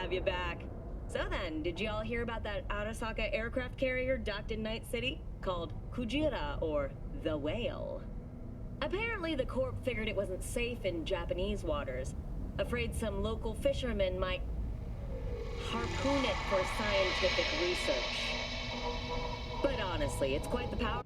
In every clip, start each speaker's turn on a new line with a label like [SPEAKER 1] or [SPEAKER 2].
[SPEAKER 1] have you back. So then, did y'all hear about that Arasaka aircraft carrier docked in Night City? Called Kujira, or the Whale. Apparently the Corp figured it wasn't safe in Japanese waters. Afraid some local fishermen might harpoon it for scientific research. But honestly, it's quite the power.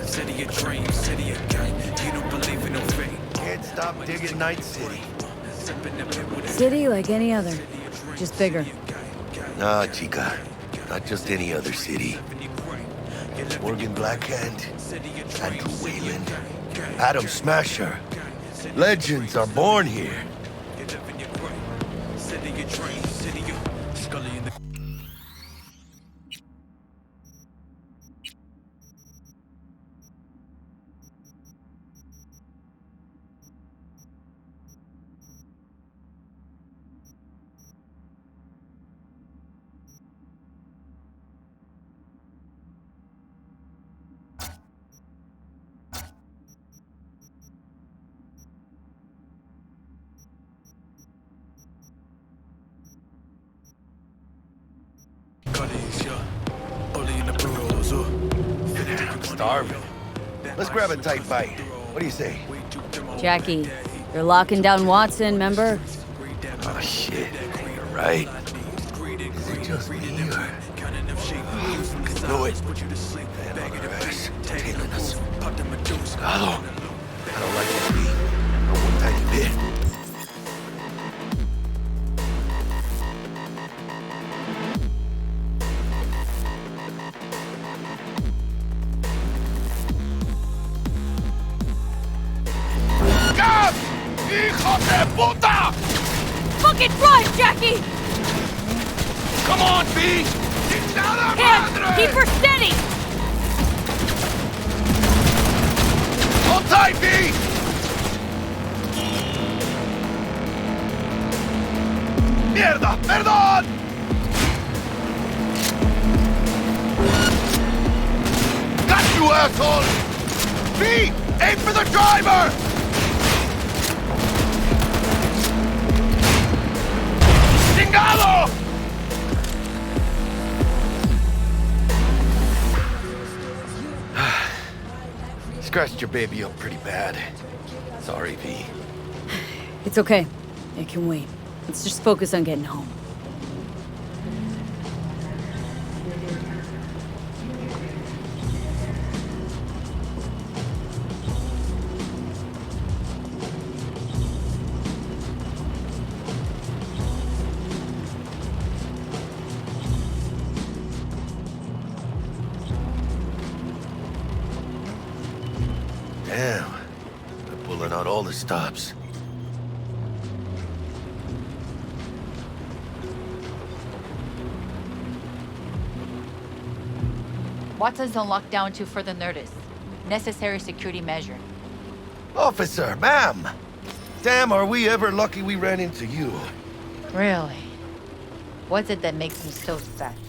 [SPEAKER 2] City of dreams, city of game. You don't believe in no fate.
[SPEAKER 3] Can't stop digging Night City.
[SPEAKER 4] City like any other, just bigger.
[SPEAKER 3] Nah, chica. Not just any other city. Morgan Blackhand, Andrew Wayland, Adam Smasher. Legends are born here.
[SPEAKER 2] City of dreams, city of Scully in the
[SPEAKER 3] I'm starving. Let's grab a tight bite. What do you say?
[SPEAKER 4] Jackie, you're locking down Watson, remember?
[SPEAKER 3] Oh shit, you're right. Is it just me or... I know it. Man on our ass, tailing us. Hello. I don't like it, B. Not one tiny bit.
[SPEAKER 2] ¡Hijo de puta!
[SPEAKER 4] Fucking run, Jackie!
[SPEAKER 2] Come on, B!
[SPEAKER 4] Hands! Keep her steady!
[SPEAKER 2] Hold tight, B! ¡Mierda! ¡Perdón! Got you, asshole! B! Aim for the driver! ¡Chingado!
[SPEAKER 3] Scratched your baby up pretty bad. Sorry, V.
[SPEAKER 4] It's okay. It can wait. Let's just focus on getting home.
[SPEAKER 3] all the stops.
[SPEAKER 5] Watson's on lockdown to further notice. Necessary security measure.
[SPEAKER 3] Officer, ma'am! Damn, are we ever lucky we ran into you.
[SPEAKER 5] Really? What's it that makes me so special?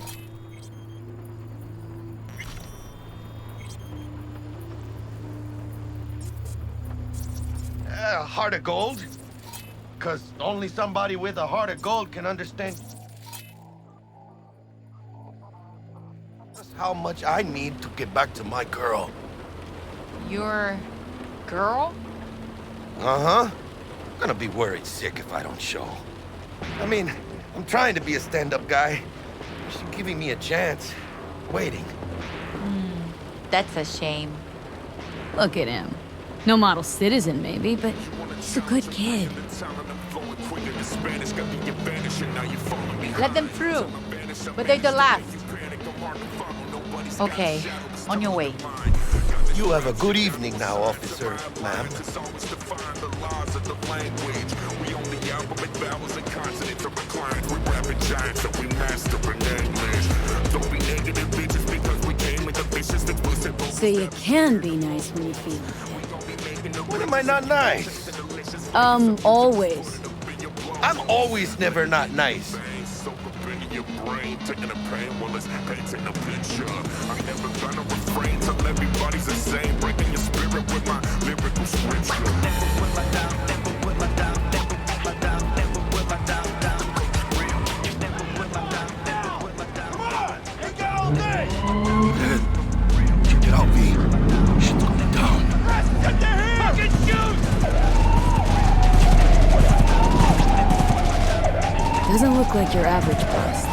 [SPEAKER 3] A heart of gold? Because only somebody with a heart of gold can understand just how much I need to get back to my girl.
[SPEAKER 5] Your girl?
[SPEAKER 3] Uh-huh. I'm gonna be worried sick if I don't show. I mean, I'm trying to be a stand-up guy. She's giving me a chance. Waiting.
[SPEAKER 5] That's a shame.
[SPEAKER 4] Look at him. No model citizen, maybe, but he's a good kid.
[SPEAKER 5] Let them through. But they're the last. Okay, on your way.
[SPEAKER 3] You have a good evening now, officer, ma'am.
[SPEAKER 4] So you can be nice when you feel it.
[SPEAKER 3] When am I not nice?
[SPEAKER 4] Always.
[SPEAKER 3] I'm always never not nice. Check it out, V. Shit's going down.
[SPEAKER 2] Fucking shoot!
[SPEAKER 4] Doesn't look like your average bust.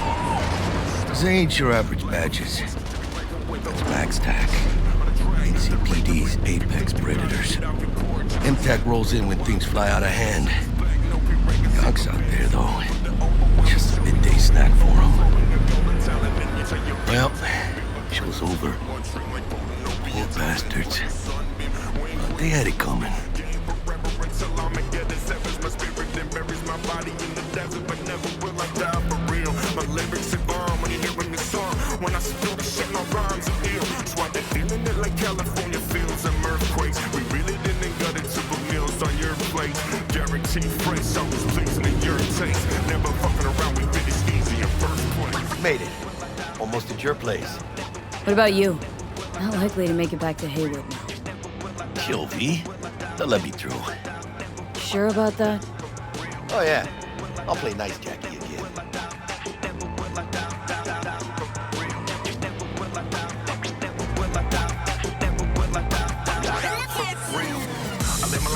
[SPEAKER 3] These ain't your average badges. That's Max Tac. NCPD's apex predators. MTAC rolls in when things fly out of hand. Yonk's out there, though. Just a midday snack for him. Well, show's over. Poor bastards. They had it coming.
[SPEAKER 6] When I spill the shit, my rhymes are ill. Swat that feeling it like California fields and earthquakes. We really didn't gut it to the meals on your plate. Guaranteed fresh, always pleasing in your taste. Never fucking around, we finish easy in first place.
[SPEAKER 3] Made it. Almost at your place.
[SPEAKER 4] What about you? Not likely to make it back to Haywood now.
[SPEAKER 3] Kill V? They'll let me through.
[SPEAKER 4] Sure about that?
[SPEAKER 3] Oh yeah, I'll play nice Jackie again.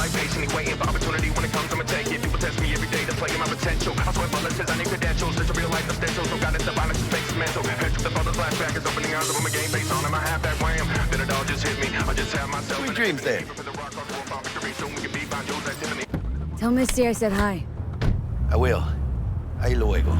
[SPEAKER 6] Patiently waiting for opportunity when it comes, I'ma take it. People test me every day to play my potential. I swear bullets I need credentials. It's a real life essential. So guidance, the violence, space is mental. Head to the father's flashback is opening eyes of my game face on him. I have that wham. Then it all just hit me. I just have myself.
[SPEAKER 3] Sweet dreams then.
[SPEAKER 4] Tell Misty I said hi.
[SPEAKER 3] I will. Ahí luego.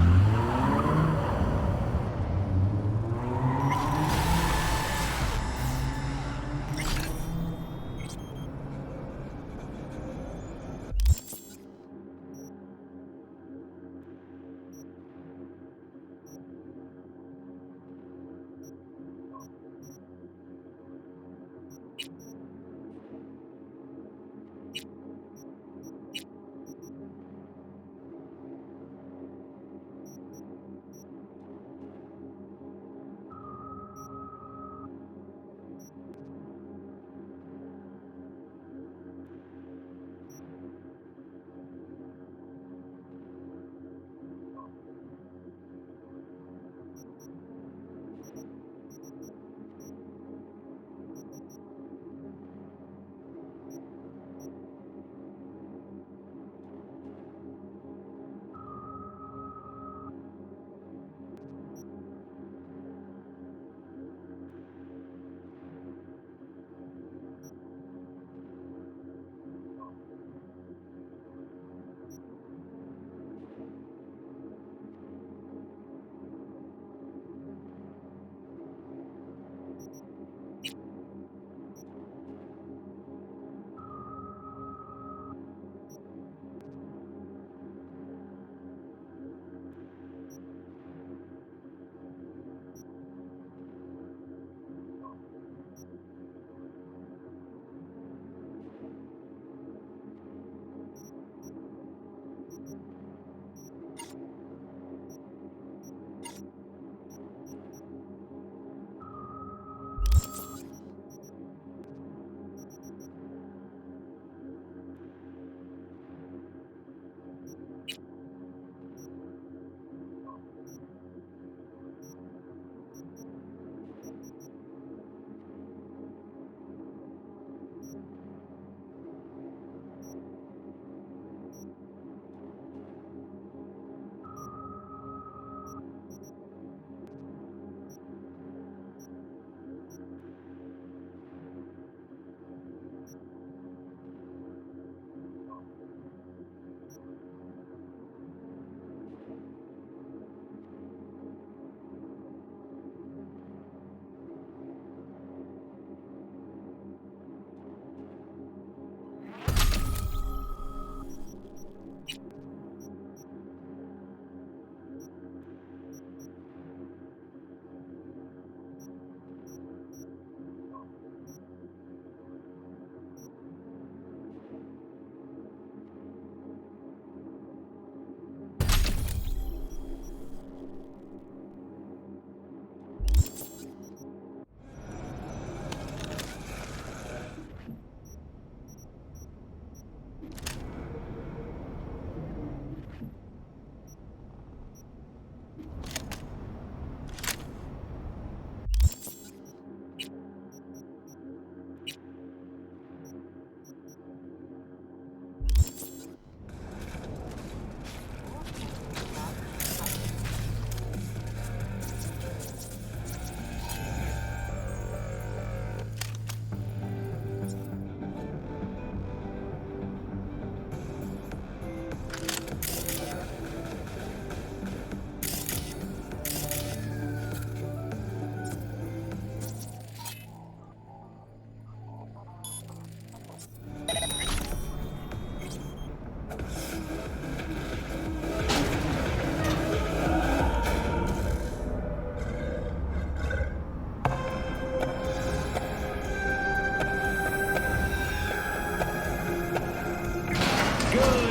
[SPEAKER 7] Good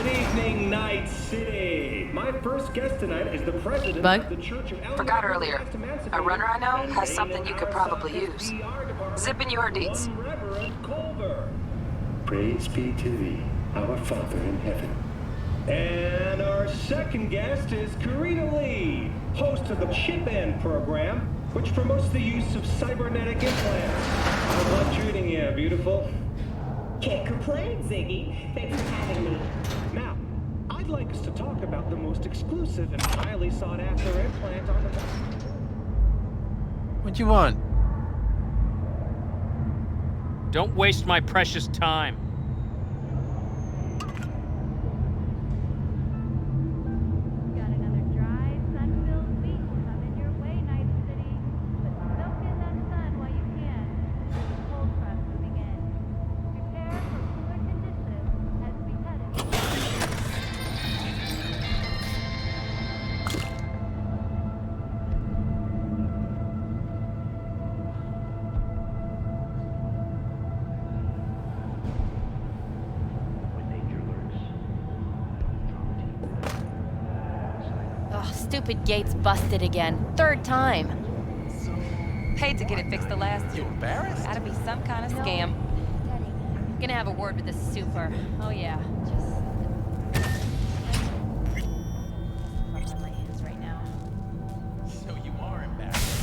[SPEAKER 7] evening, Night City. My first guest tonight is the president
[SPEAKER 4] Bug?
[SPEAKER 7] of the Church of Elliot.
[SPEAKER 8] Forgot earlier. A runner I know has something you could probably use. Zip in your deeds.
[SPEAKER 7] One Reverend Culver. Praise be to thee, our Father in heaven. And our second guest is Karina Lee, host of the Chip In program, which promotes the use of cybernetic implants. How's life treating you, beautiful?
[SPEAKER 1] Can't complain, Ziggy. Thanks for having me.
[SPEAKER 7] Now, I'd like us to talk about the most exclusive and highly sought-after implant on the market.
[SPEAKER 9] What you want?
[SPEAKER 10] Don't waste my precious time.
[SPEAKER 11] Got another dry, sun-filled week coming your way, Night City. But soak in that sun while you can. There's a cold front moving in. Prepare for cooler conditions as we head into
[SPEAKER 5] Ugh, stupid gate's busted again. Third time.
[SPEAKER 8] Paid to get it fixed the last
[SPEAKER 9] You embarrassed?
[SPEAKER 8] Gotta be some kind of scam.
[SPEAKER 5] Gonna have a word with the super. Oh yeah. Just on my hands right now.
[SPEAKER 9] So you are embarrassed.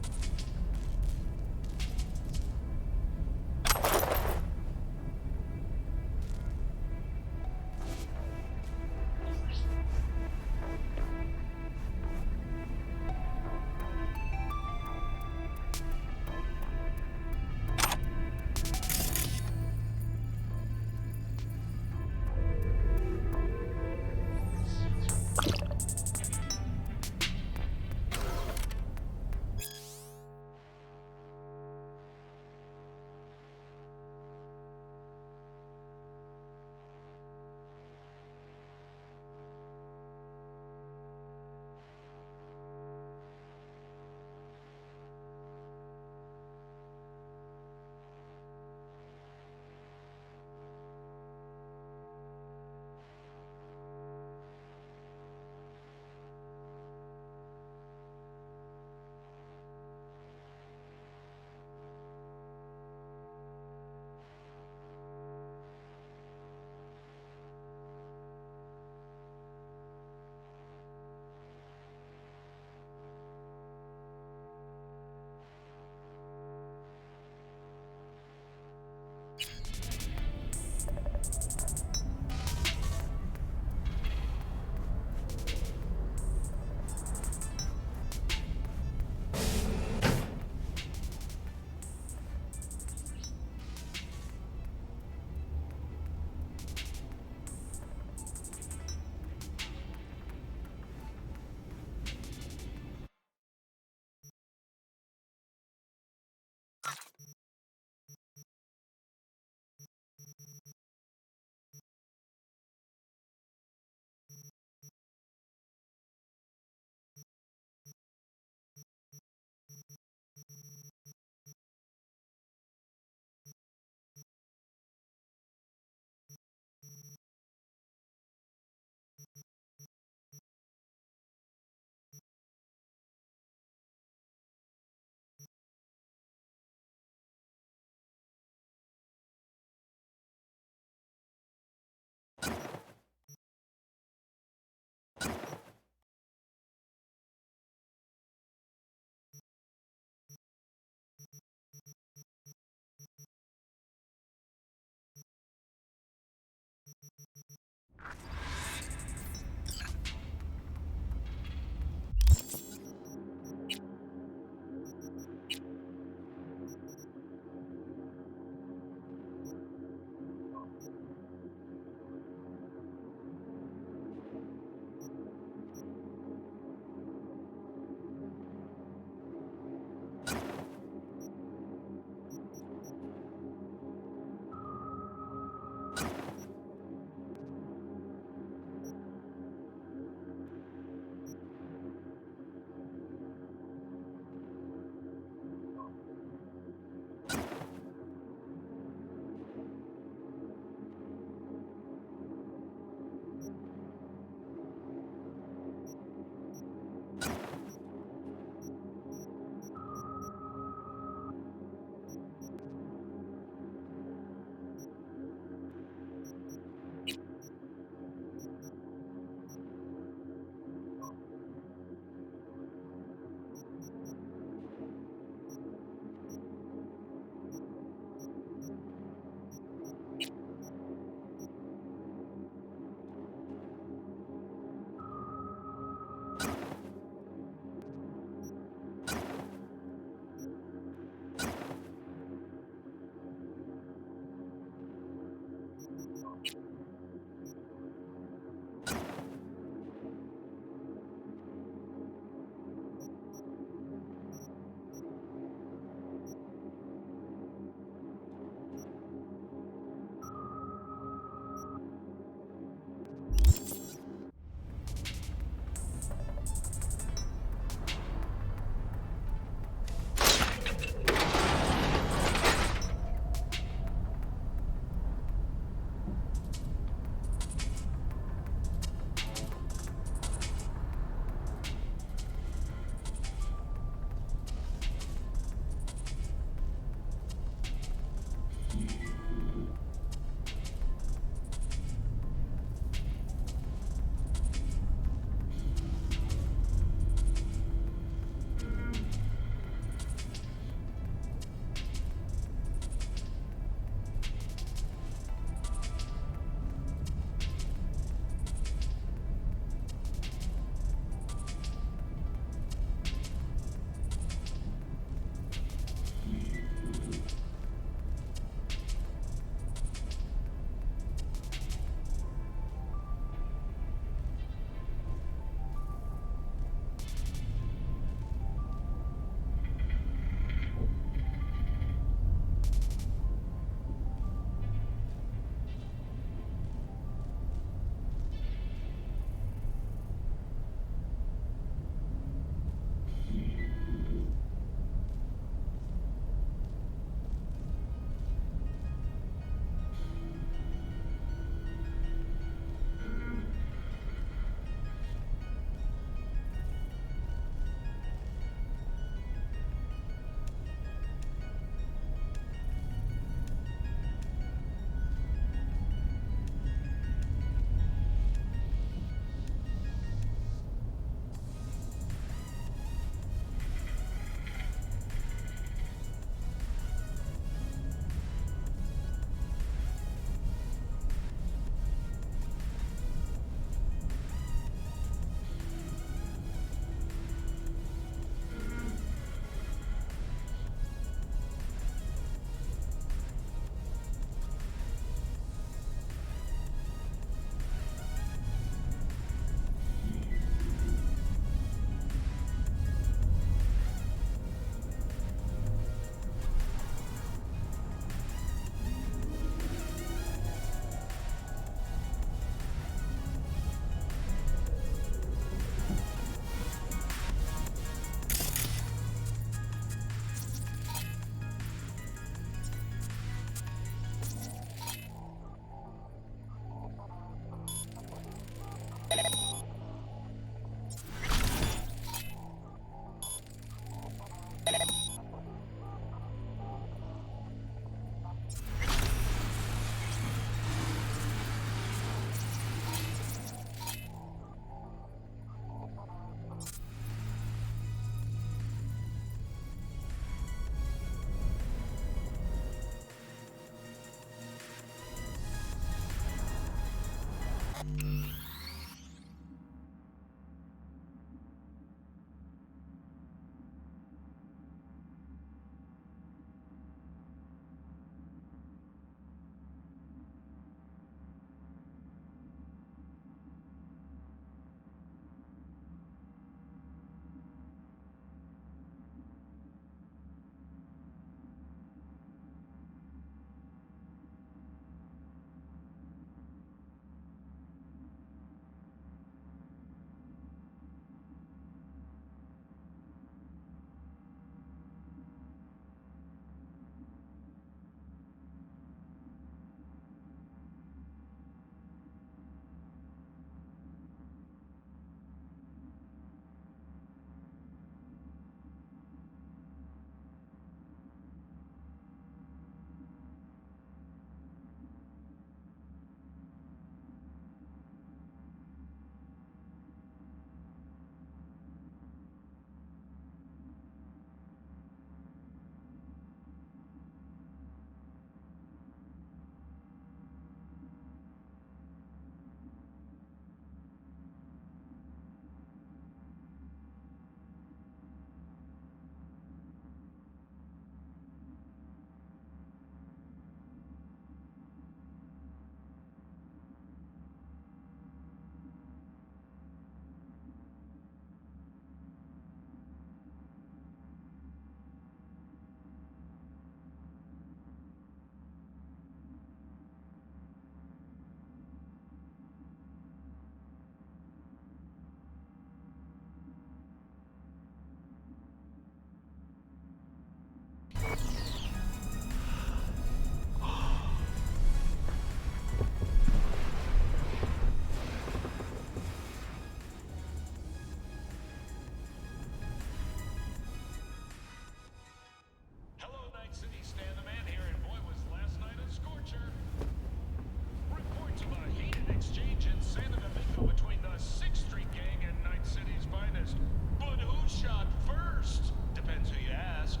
[SPEAKER 6] an exchange in Santa Domingo between the 6th Street gang and Night City's finest. But who shot first? Depends who you ask.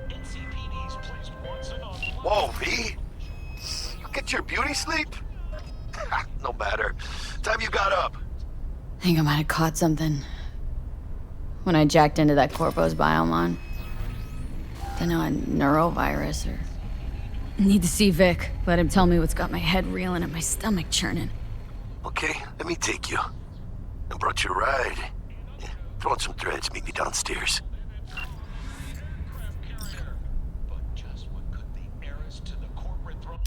[SPEAKER 6] NCPD's placed Watson on...
[SPEAKER 3] Whoa, V? You get your beauty sleep? No matter. Time you got up.
[SPEAKER 4] I think I might have caught something when I jacked into that Corpo's biome on. Don't know, a neurovirus or... Need to see Vic. Let him tell me what's got my head reeling and my stomach churning.
[SPEAKER 3] Okay, let me take you. I brought you a ride. Yeah, throw on some threads, meet me downstairs.
[SPEAKER 6] But just what could the heiress to the corporate throne...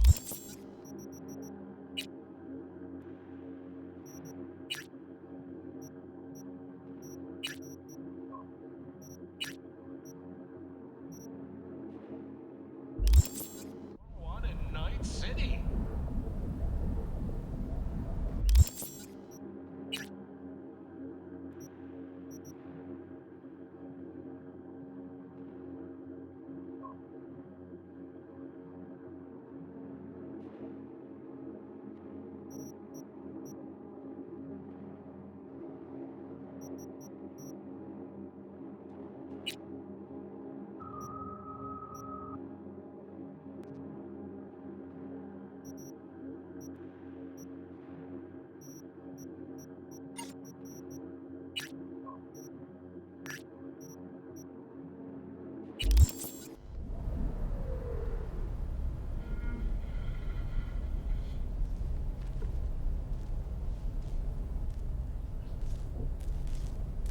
[SPEAKER 6] One in Night City.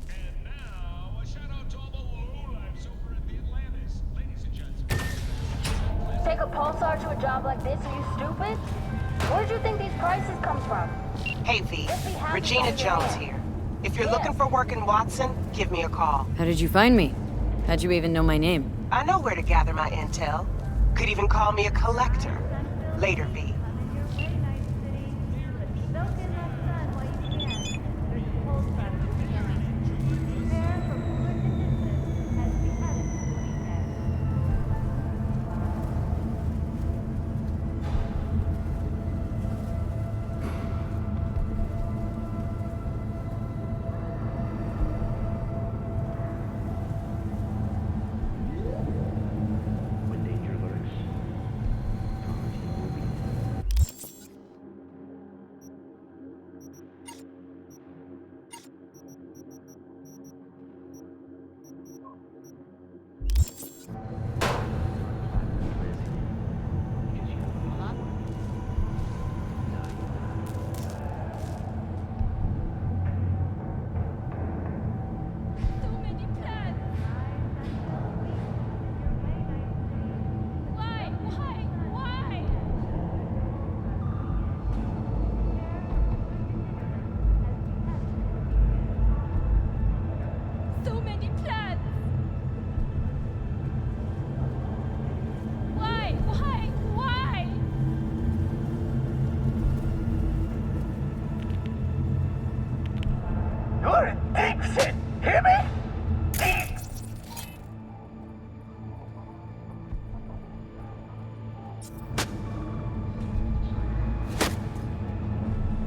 [SPEAKER 6] And now, a shout out to all the lowlifes over at the Atlantis. Ladies and gents.
[SPEAKER 11] Take a pulsar to a job like this, are you stupid? Where'd you think these prices come from?
[SPEAKER 12] Hey V, Regina Jones here. If you're looking for work in Watson, give me a call.
[SPEAKER 4] How did you find me? How'd you even know my name?
[SPEAKER 12] I know where to gather my intel. Could even call me a collector. Later, V.
[SPEAKER 7] When danger lurks, comedy will be.
[SPEAKER 11] So many plans. Why? So many plans. Why?
[SPEAKER 2] You're in deep shit. Hear me? Deep.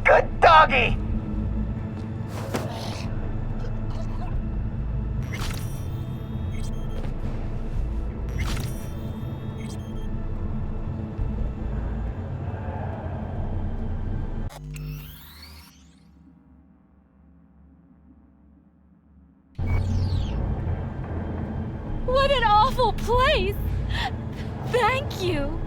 [SPEAKER 2] Good doggy.
[SPEAKER 11] What an awful place! Thank you!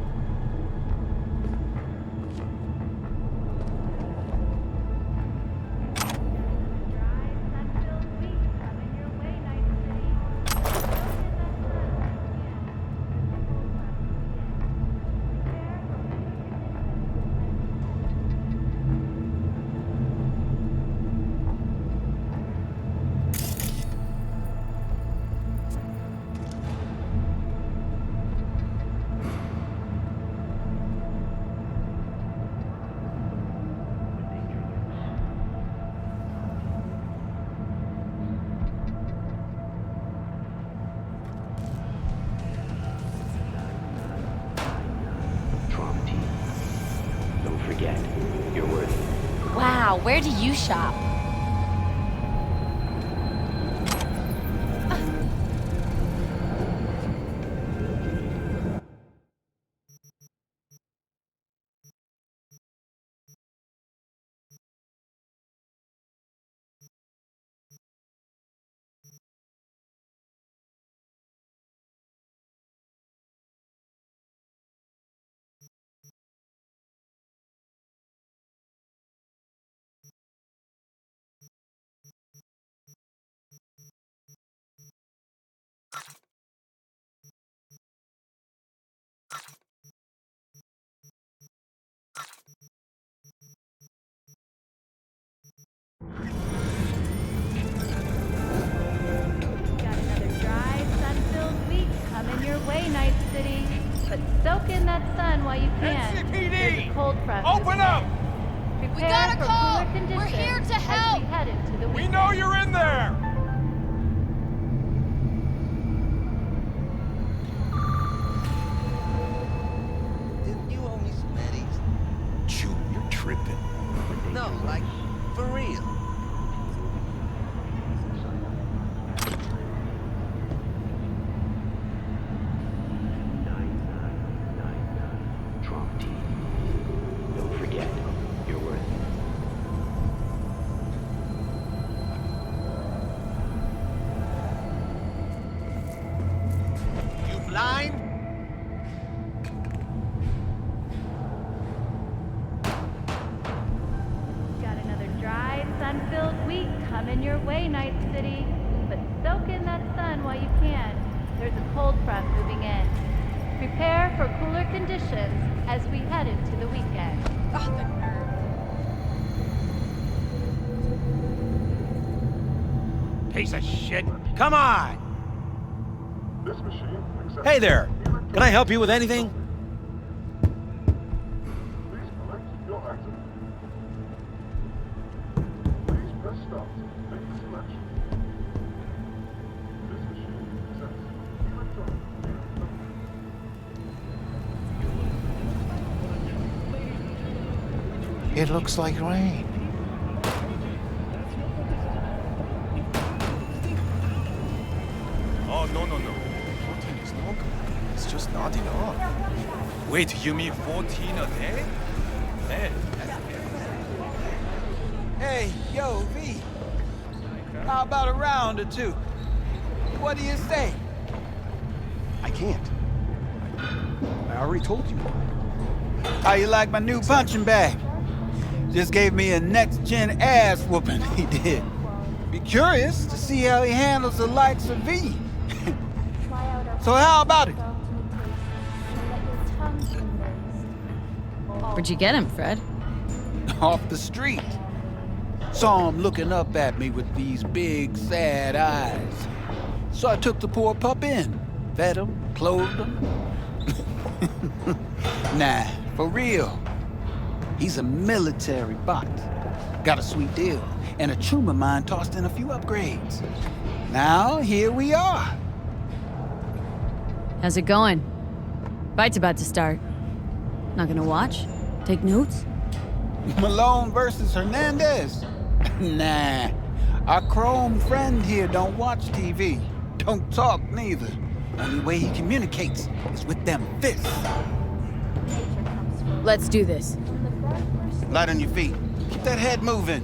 [SPEAKER 13] forget, you're worth it.
[SPEAKER 5] Wow, where do you shop?
[SPEAKER 11] Got another dry, sun-filled week coming your way, Night City. But soak in that sun while you can.
[SPEAKER 2] NCPD!
[SPEAKER 11] There's a cold front.
[SPEAKER 2] Open up!
[SPEAKER 11] Prepare
[SPEAKER 5] We got a
[SPEAKER 11] for
[SPEAKER 5] call!
[SPEAKER 11] cooler conditions
[SPEAKER 5] We're here to
[SPEAKER 11] as
[SPEAKER 5] help!
[SPEAKER 11] we head into the
[SPEAKER 2] We
[SPEAKER 11] weekend.
[SPEAKER 2] know you're in there!
[SPEAKER 3] Didn't you owe me some eddies?
[SPEAKER 2] Chew, you're tripping.
[SPEAKER 3] No, like, for real.
[SPEAKER 13] Trump team. Don't forget, you're worth it.
[SPEAKER 2] You blind?
[SPEAKER 11] Got another dry, sun-filled week coming your way, Night City. But soak in that sun while you can. There's a cold front moving in. Prepare for cooler conditions as we head into the weekend.
[SPEAKER 5] Oh, the nerve.
[SPEAKER 14] Piece of shit. Come on! Hey there! Can I help you with anything?
[SPEAKER 2] It looks like rain.
[SPEAKER 6] Oh, no. 14 is not good. It's just not enough. Wait, you mean 14 a day? Hey,
[SPEAKER 3] Hey, yo, V. How about a round or two? What do you say?
[SPEAKER 15] I can't. I already told you.
[SPEAKER 3] How you like my new punching bag? Just gave me a next-gen ass whooping, he did. Be curious to see how he handles the likes of V. So how about it?
[SPEAKER 4] Where'd you get him, Fred?
[SPEAKER 3] Off the street. Saw him looking up at me with these big, sad eyes. So I took the poor pup in. Fed him, clothed him. Nah, for real. He's a military bot. Got a sweet deal, and a chum of mine tossed in a few upgrades. Now, here we are.
[SPEAKER 4] How's it going? Fight's about to start. Not gonna watch? Take notes?
[SPEAKER 3] Malone versus Hernandez? Nah. Our chrome friend here don't watch TV. Don't talk neither. Only way he communicates is with them fists.
[SPEAKER 4] Let's do this.
[SPEAKER 3] Light on your feet. Keep that head moving.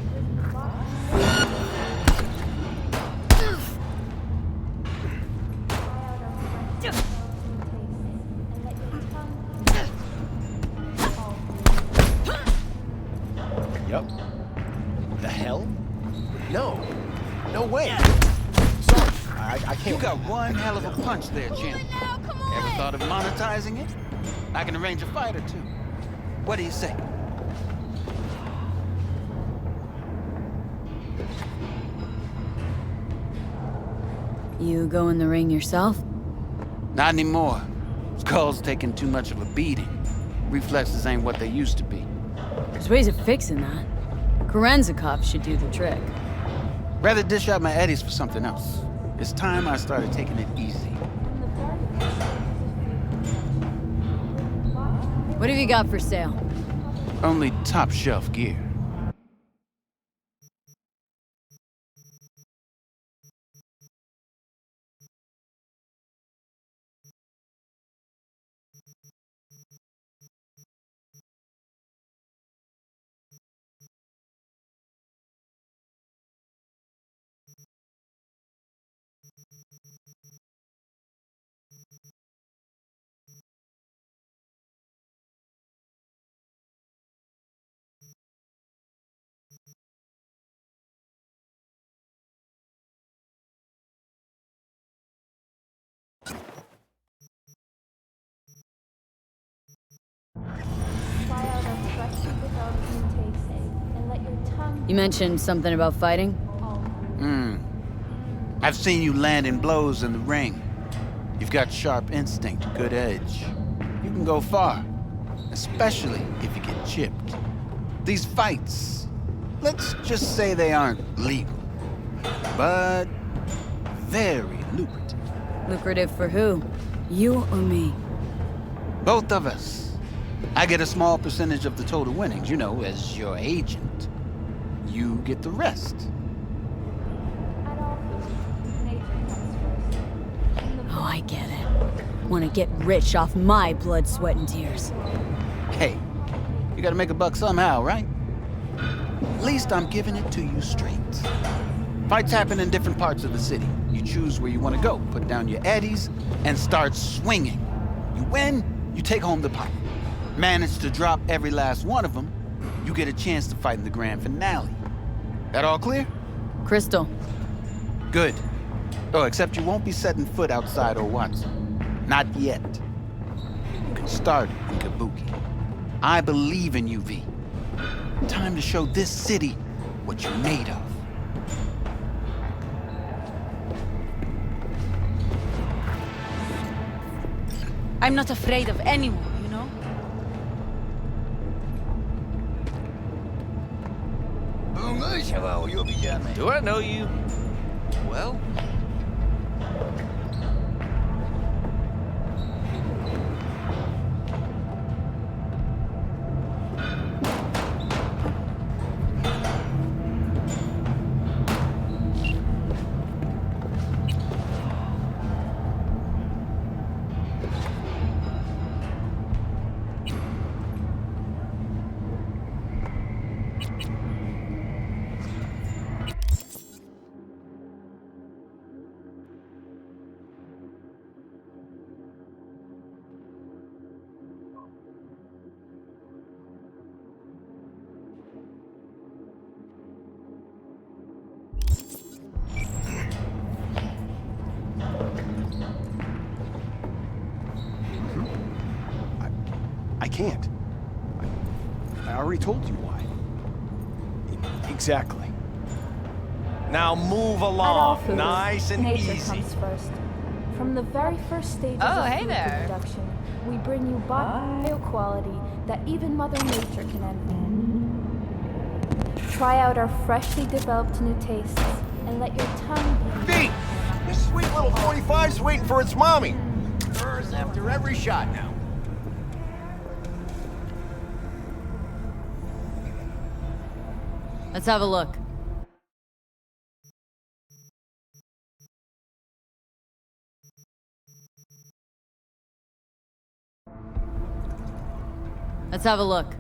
[SPEAKER 15] Yep. The hell? No. No way. Sorry. I can't.
[SPEAKER 3] You got one hell of a punch there, champ. Ever thought of monetizing it? I can arrange a fight or two. What do you say?
[SPEAKER 4] You go in the ring yourself?
[SPEAKER 3] Not anymore. Skull's taking too much of a beating. Reflexes ain't what they used to be.
[SPEAKER 4] There's ways of fixing that. Korenzikov should do the trick.
[SPEAKER 3] Rather dish out my eddies for something else. It's time I started taking it easy.
[SPEAKER 4] What have you got for sale?
[SPEAKER 16] Only top shelf gear.
[SPEAKER 11] Try out our freshly developed new taste and let your tongue.
[SPEAKER 4] You mentioned something about fighting?
[SPEAKER 16] I've seen you landing blows in the ring. You've got sharp instinct, good edge. You can go far, especially if you get chipped. These fights, let's just say they aren't legal, but very lucrative.
[SPEAKER 4] Lucrative for who? You or me?
[SPEAKER 16] Both of us. I get a small percentage of the total winnings, you know, as your agent. You get the rest.
[SPEAKER 4] Oh, I get it. Want to get rich off my blood, sweat, and tears.
[SPEAKER 16] Hey, you gotta make a buck somehow, right? At least I'm giving it to you straight. Fights happen in different parts of the city. You choose where you want to go, put down your eddies, and start swinging. You win, you take home the pot. Manage to drop every last one of them, you get a chance to fight in the grand finale. That all clear?
[SPEAKER 4] Crystal.
[SPEAKER 16] Good. Oh, except you won't be setting foot outside Watson. Not yet. You can start in Kabuki. I believe in you, V. Time to show this city what you're made of.
[SPEAKER 5] I'm not afraid of anyone, you know?
[SPEAKER 9] Do I know you? Well?
[SPEAKER 15] I can't. I already told you why. Exactly.
[SPEAKER 14] Now move along, nice and
[SPEAKER 11] nature
[SPEAKER 14] easy.
[SPEAKER 11] comes first. From the very first stages
[SPEAKER 5] Oh,
[SPEAKER 11] of
[SPEAKER 5] hey
[SPEAKER 11] food
[SPEAKER 5] there.
[SPEAKER 11] production, we bring you bio quality that even Mother Nature can envy. Try out our freshly developed new tastes and let your tongue be.
[SPEAKER 2] V! This sweet little 45's waiting for its mommy. Hers after every shot now.
[SPEAKER 4] Let's have a look. Let's have a look.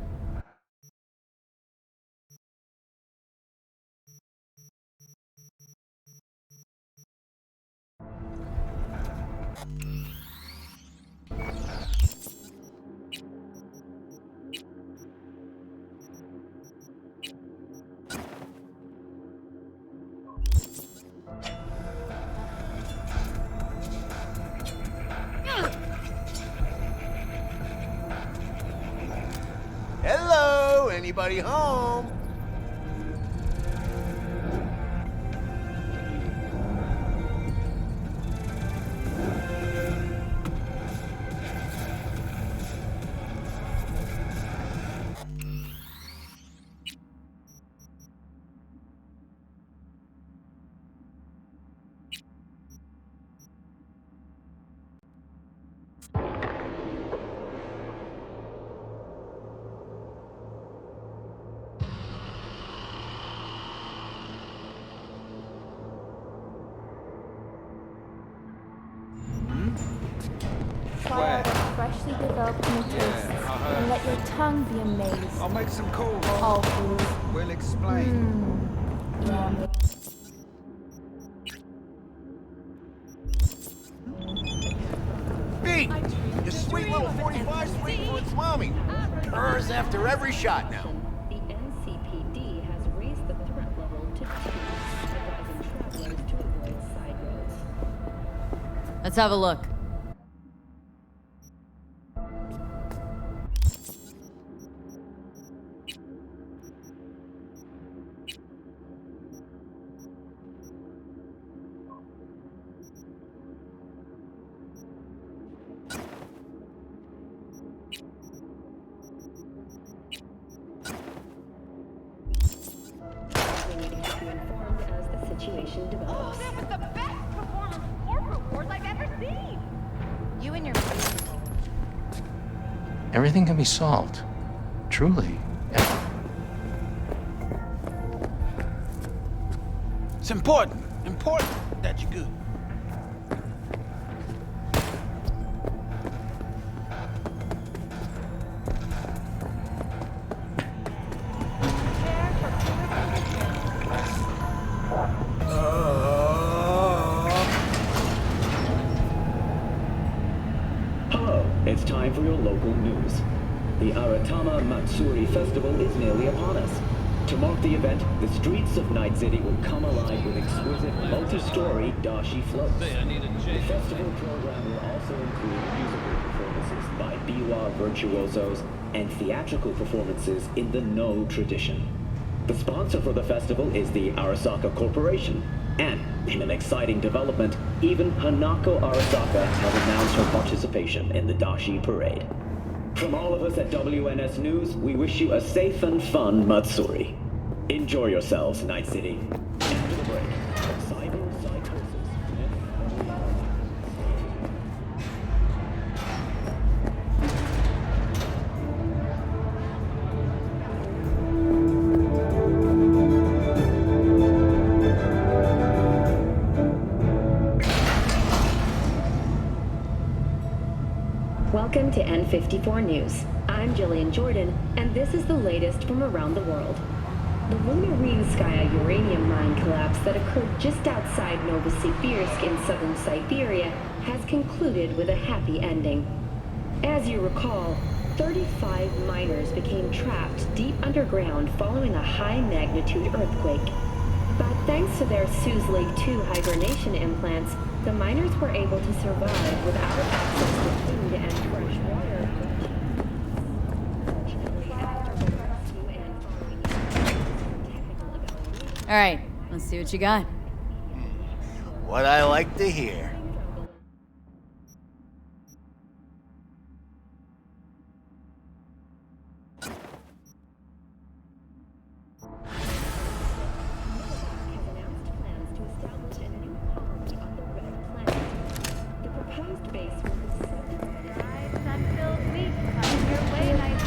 [SPEAKER 2] Hello, anybody home?
[SPEAKER 11] actually develop new tastes and let your tongue be amazed.
[SPEAKER 16] I'll make some calls.
[SPEAKER 11] All foods.
[SPEAKER 16] We'll explain.
[SPEAKER 11] Yummy.
[SPEAKER 2] Pete! Your sweet little 45's waiting for its mommy. Hers after every shot now.
[SPEAKER 1] The NCPD has raised the threat level to 2, advising travelers to avoid side roads.
[SPEAKER 4] Let's have a look.
[SPEAKER 1] Informed as the situation develops.
[SPEAKER 11] That was the best performance corporate wars I've ever seen.
[SPEAKER 5] You and your
[SPEAKER 13] Everything can be solved. Truly.
[SPEAKER 16] It's important that you're good.
[SPEAKER 7] Hello, it's time for your local news. The Aratama Matsuri Festival is nearly upon us. To mark the event, the streets of Night City will come alive with exquisite multi-story dashi floats. The festival program will also include musical performances by biwa virtuosos and theatrical performances in the No tradition. The sponsor for the festival is the Arasaka Corporation, and in an exciting development, even Hanako Arasaka has announced her participation in the Dashi Parade. From all of us at WNS News, we wish you a safe and fun Matsuri. Enjoy yourselves, Night City. After the break, cyber psychosis.
[SPEAKER 1] Welcome to N54 News. I'm Jillian Jordan, and this is the latest from around the world. The Lunarinskaya uranium mine collapse that occurred just outside Novosibirsk in southern Siberia has concluded with a happy ending. As you recall, 35 miners became trapped deep underground following a high-magnitude earthquake. But thanks to their Suez Lake 2 hibernation implants, the miners were able to survive without access to food and fresh water. Fortunately, after the rescue and following technical evaluation...
[SPEAKER 4] All right, let's see what you got.
[SPEAKER 2] What I like to hear.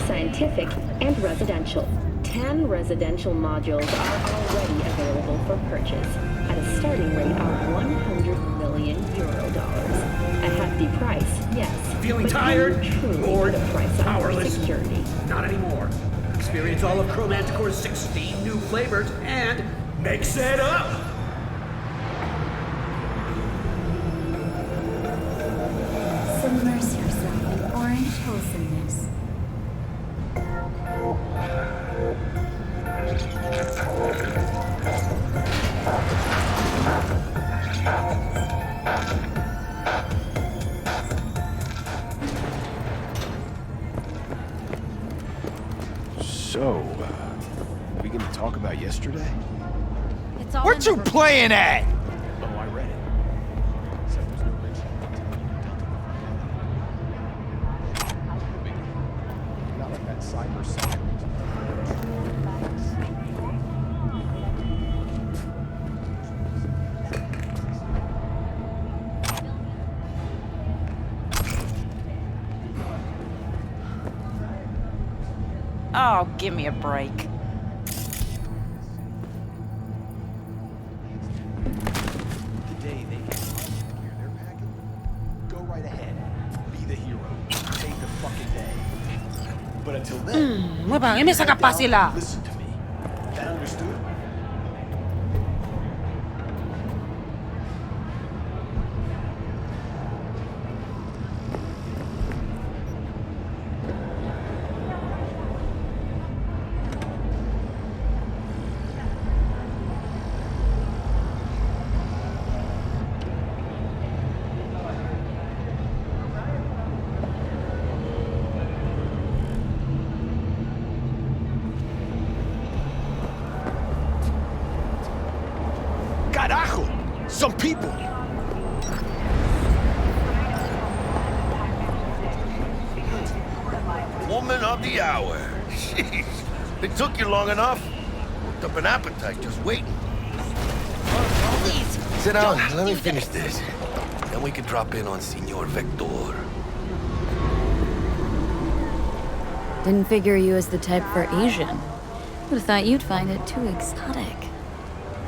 [SPEAKER 2] Scientific and residential. 10 residential modules are already available for purchase at a starting rate of 100 million euro dollars. A hefty price, yes.
[SPEAKER 17] Feeling
[SPEAKER 1] but
[SPEAKER 17] tired?
[SPEAKER 1] Truly
[SPEAKER 17] Bored?
[SPEAKER 1] the price of
[SPEAKER 17] Powerless?
[SPEAKER 1] security.
[SPEAKER 17] Not anymore. Experience all of Chromanticore's 16 new flavors and mix it up!
[SPEAKER 11] Submerge yourself in orange wholesomeness.
[SPEAKER 15] So, we gonna talk about yesterday?
[SPEAKER 5] It's all
[SPEAKER 14] What you playing at?
[SPEAKER 15] Oh, I read it. Except there's no mention of not like that Cyberpunk.
[SPEAKER 12] Oh, give me a break.
[SPEAKER 15] The day they can secure their packet, go right ahead. Be the hero. Take the
[SPEAKER 18] Muy bien, me saca pa sila.
[SPEAKER 15] Listen to me. That understood? Carajo! Some people!
[SPEAKER 3] Woman of the hour. Jeez. It took you long enough. Worked up an appetite just waiting. Sit down. Let me finish this. Then we can drop in on Senor Vector.
[SPEAKER 4] Didn't figure you as the type for Asian. Would've thought you'd find it too exotic.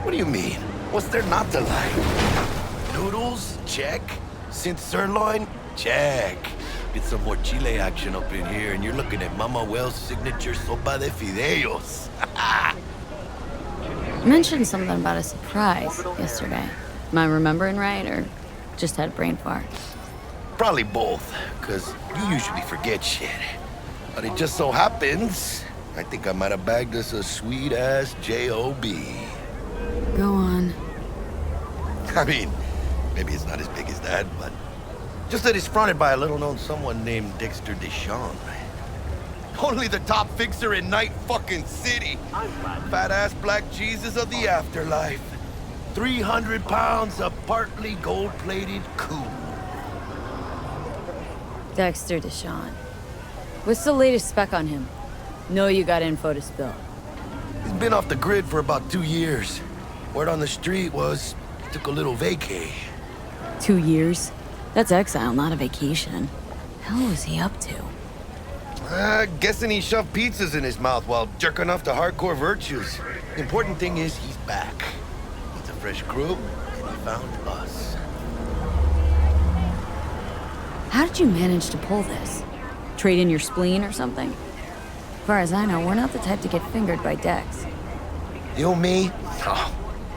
[SPEAKER 3] What do you mean? What's there not to like? Noodles? Check. Synth sirloin? Check. Get some more Chile action up in here, and you're looking at Mama Wells' signature sopa de fideos.
[SPEAKER 4] You mentioned something about a surprise yesterday. Am I remembering right, or just had a brain fart?
[SPEAKER 3] Probably both, because you usually forget shit. But it just so happens, I think I might have bagged us a sweet-ass J.O.B.
[SPEAKER 4] Go on.
[SPEAKER 3] I mean, maybe it's not as big as that, but just that it's fronted by a little-known someone named Dexter Deshawn. Only the top fixer in Night fucking City. Fat-ass black Jesus of the afterlife. 300 pounds of partly gold-plated cool.
[SPEAKER 4] Dexter Deshawn. What's the latest spec on him? Know you got info to spill.
[SPEAKER 3] He's been off the grid for about 2 years. Word on the street was he took a little vacay.
[SPEAKER 4] 2 years? That's exile, not a vacation. Hell was he up to?
[SPEAKER 3] Guessing he shoved pizzas in his mouth while jerking off to hardcore virtues. The important thing is he's back. He's a fresh crew, and he found us.
[SPEAKER 4] How did you manage to pull this? Trade in your spleen or something? As far as I know, we're not the type to get fingered by Dex.
[SPEAKER 3] You, me? Oh,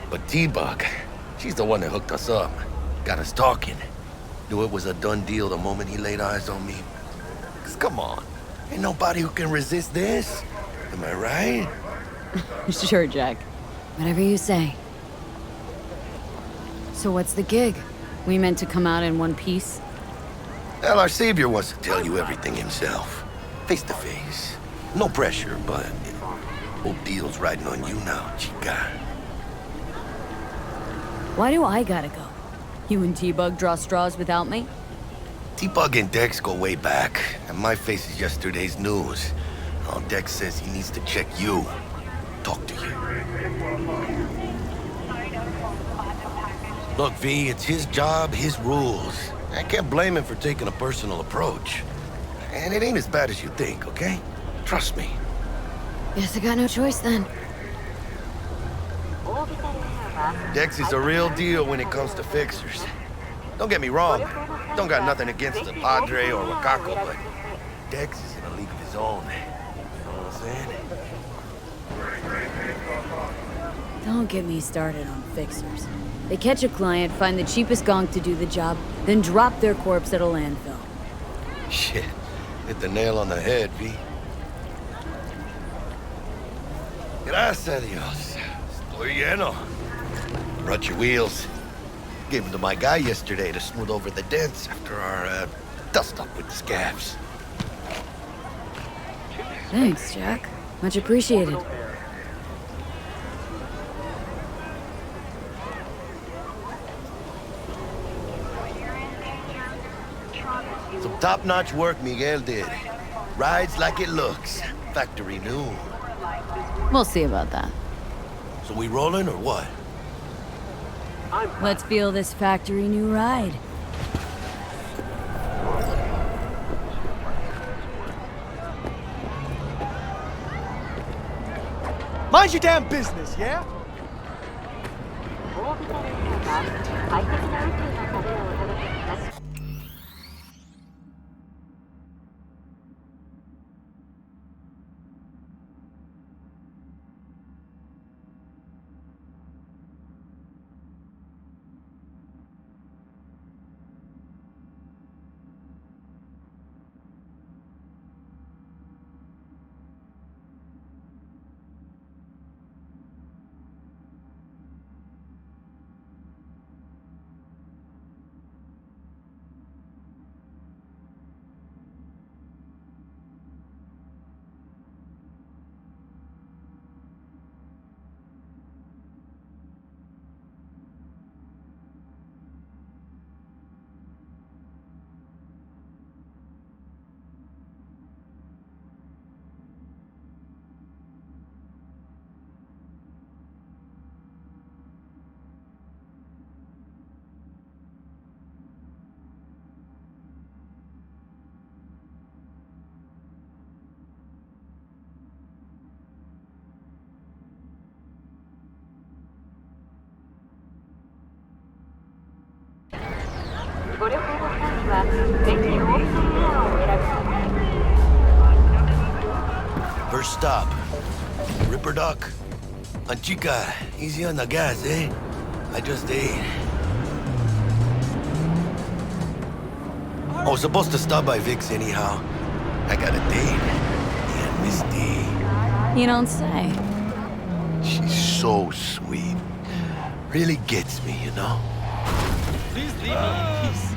[SPEAKER 3] but T-Bug, she's the one that hooked us up. Got us talking. Knew it was a done deal the moment he laid eyes on me. 'Cause come on, ain't nobody who can resist this. Am I right?
[SPEAKER 4] Sure, Jack. Whatever you say. So what's the gig? We meant to come out in one piece?
[SPEAKER 3] Well, our savior wants to tell you everything himself. Face to face. No pressure, but whole deal's riding on you now, chica.
[SPEAKER 4] Why do I gotta go? You and T-Bug draw straws without me?
[SPEAKER 3] T-Bug and Dex go way back, and my face is yesterday's news. Now Dex says he needs to check you. Talk to you. Look, V, it's his job, his rules. I can't blame him for taking a personal approach. And it ain't as bad as you think, okay? Trust me.
[SPEAKER 4] Guess I got no choice then.
[SPEAKER 3] Dex is a real deal when it comes to fixers. Don't get me wrong. Don't got nothing against the Padre or Wakako, but Dex is in a league of his own. You know what I'm saying?
[SPEAKER 4] Don't get me started on fixers. They catch a client, find the cheapest gonk to do the job, then drop their corpse at a landfill.
[SPEAKER 3] Shit. Hit the nail on the head, V. Gracias a Dios. Estoy lleno. Brought your wheels. Gave them to my guy yesterday to smooth over the dents after our dust-up with the scabs.
[SPEAKER 4] Thanks, Jack. Much appreciated.
[SPEAKER 3] Some top-notch work Miguel did. Rides like it looks. Factory new.
[SPEAKER 4] We'll see about that.
[SPEAKER 3] So we rolling or what?
[SPEAKER 4] Let's feel this factory new ride.
[SPEAKER 15] Mind your damn business, yeah?
[SPEAKER 3] First stop. Ripper Dock. Anchica, easy on the gas, eh? I just ate. I was supposed to stop by Vic's anyhow. I got a date. Me and Misty.
[SPEAKER 4] You don't say.
[SPEAKER 3] She's so sweet. Really gets me, you know?
[SPEAKER 9] Please leave me in peace.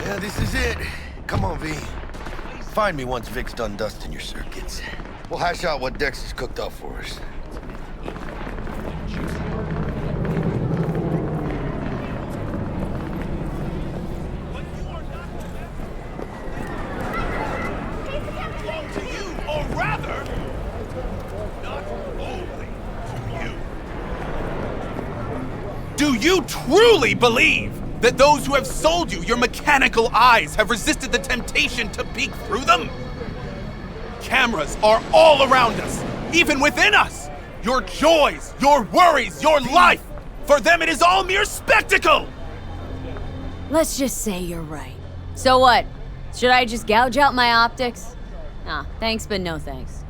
[SPEAKER 3] Yeah, this is it. Come on, V. Find me once Vic's done dusting your circuits. We'll hash out what Dex has cooked up for us.
[SPEAKER 15] Do you truly believe that those who have sold you your mechanical eyes have resisted the temptation to peek through them? Cameras are all around us, even within us. Your joys, your worries, your life. For them, it is all mere spectacle.
[SPEAKER 4] Let's just say you're right. So what? Should I just gouge out my optics? Nah, thanks, but no thanks.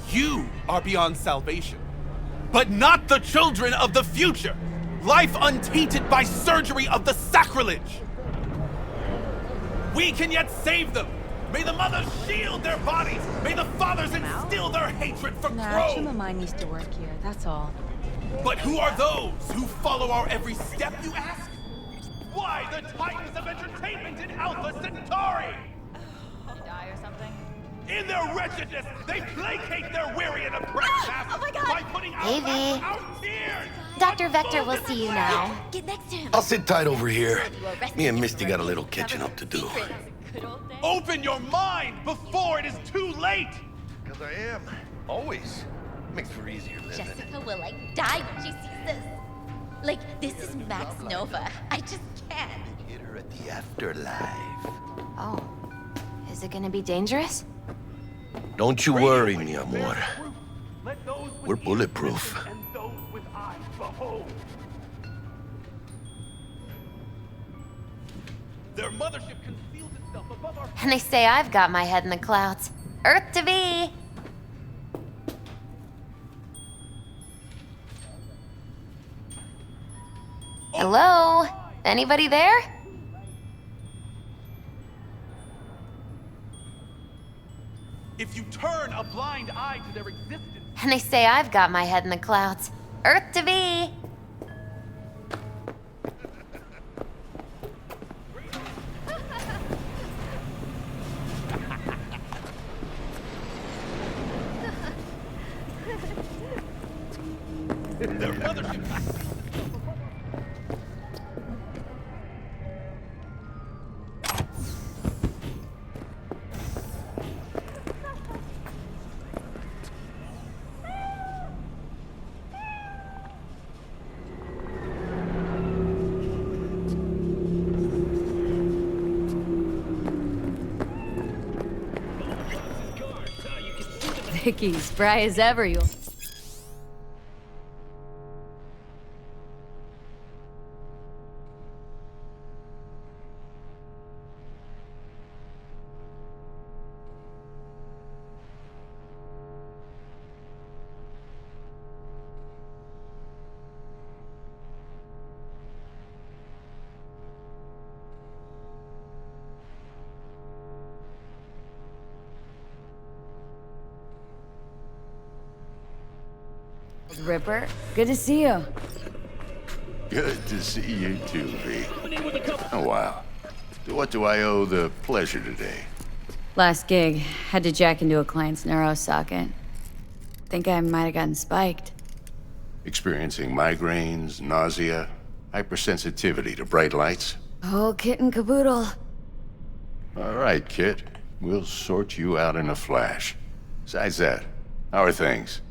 [SPEAKER 15] You are beyond salvation, but not the children of the future. Life untainted by surgery of the sacrilege. We can yet save them. May the mothers shield their bodies. May the fathers instill their hatred for
[SPEAKER 19] Nah,
[SPEAKER 15] Crow.
[SPEAKER 19] mine needs to work here, that's all.
[SPEAKER 15] But who are those who follow our every step, you ask? Why the titans of entertainment in Alpha Centauri?
[SPEAKER 5] Die or something?
[SPEAKER 15] In their wretchedness, they placate their weary and oppressed masses by putting out
[SPEAKER 20] Davey.
[SPEAKER 15] out tears.
[SPEAKER 20] Dr. Vector will see you now.
[SPEAKER 2] Get next to him.
[SPEAKER 3] I'll sit tight over here. Me and Misty got a little catching up to do.
[SPEAKER 15] Open your mind before it is too late!
[SPEAKER 3] Because I am. Always. Makes for easier living.
[SPEAKER 20] Jessica will die when she sees this. This is Max Nova. I just can't.
[SPEAKER 3] Hit her at the afterlife.
[SPEAKER 20] Oh. Is it gonna be dangerous?
[SPEAKER 3] Don't you worry, mi amor. We're bulletproof.
[SPEAKER 15] Their mothership conceals itself above our...
[SPEAKER 20] And they say I've got my head in the clouds. Earth to be. Hello? Anybody there?
[SPEAKER 15] If you turn a blind eye to their existence...
[SPEAKER 20] And they say I've got my head in the clouds. Earth to be.
[SPEAKER 15] Their mothership...
[SPEAKER 4] Vicky, spry as ever, you. Ripper, good to see you.
[SPEAKER 3] Good to see you too, V. Oh, wow. So what do I owe the pleasure today?
[SPEAKER 4] Last gig, had to jack into a client's neuro socket. Think I might have gotten spiked.
[SPEAKER 3] Experiencing migraines, nausea, hypersensitivity to bright lights?
[SPEAKER 4] Oh, kit and caboodle.
[SPEAKER 3] All right, Kit. We'll sort you out in a flash. Besides that, how are things?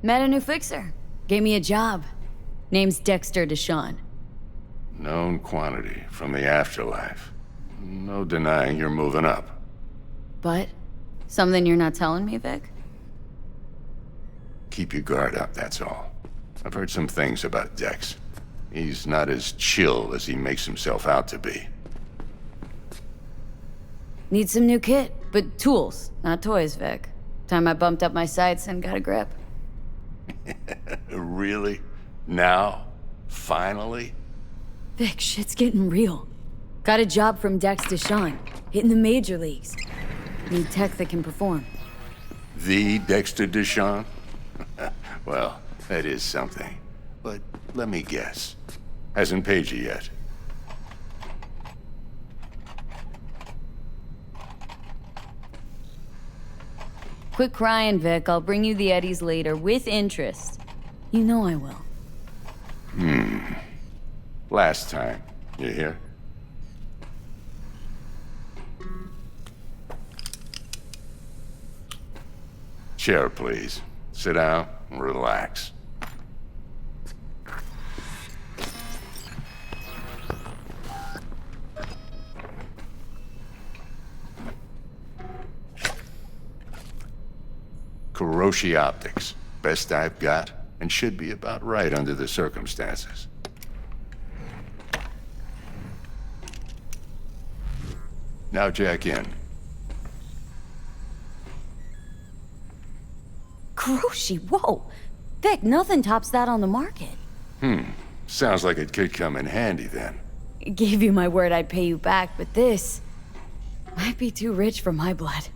[SPEAKER 4] Met a new fixer. Gave me a job. Name's Dexter Deshawn.
[SPEAKER 3] Known quantity from the afterlife. No denying you're moving up.
[SPEAKER 4] But, something you're not telling me, Vic?
[SPEAKER 3] Keep your guard up, that's all. I've heard some things about Dex. He's not as chill as he makes himself out to be.
[SPEAKER 4] Need some new kit, but tools, not toys, Vic. Time I bumped up my sights and got a grip.
[SPEAKER 3] Really? Now? Finally?
[SPEAKER 4] Vic, shit's getting real. Got a job from Dex Deshawn, hitting the major leagues. Need tech that can perform.
[SPEAKER 3] The Dexter Deshawn? Well, that is something. But let me guess. Hasn't paid you yet.
[SPEAKER 4] Quit crying, Vic. I'll bring you the eddies later, with interest. You know I will.
[SPEAKER 3] Last time. You hear? Chair, please. Sit down and relax. Kuroshi Optics. Best I've got, and should be about right under the circumstances. Now jack in.
[SPEAKER 4] Kuroshi, whoa! Vic, nothing tops that on the market.
[SPEAKER 3] Sounds like it could come in handy then.
[SPEAKER 4] Gave you my word I'd pay you back, but this might be too rich for my blood.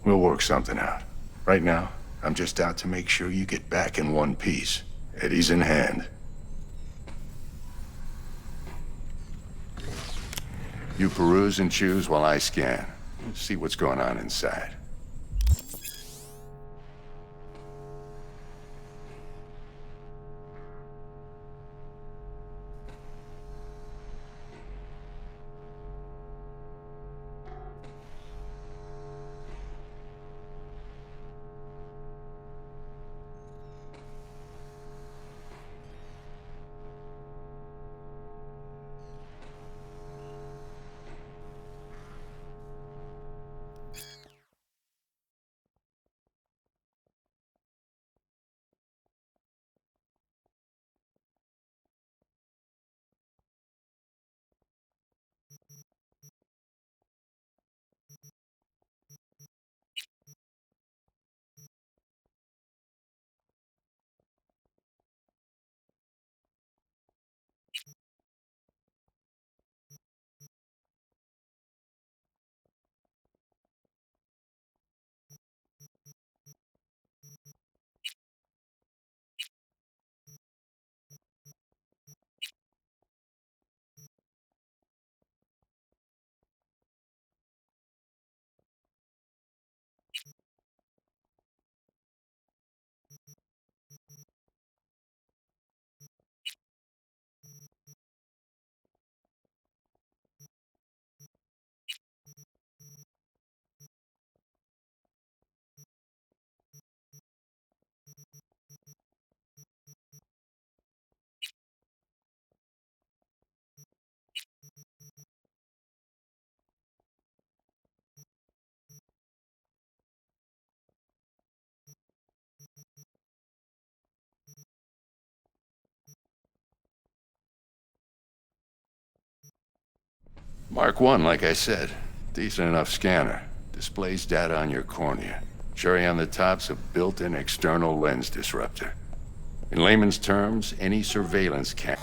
[SPEAKER 3] We'll work something out. Right now, I'm just out to make sure you get back in one piece. Eddie's in hand. You peruse and choose while I scan. See what's going on inside. Mark 1, like I said. Decent enough scanner. Displays data on your cornea. Cherry on the top's a built-in external lens disruptor. In layman's terms, any surveillance cam...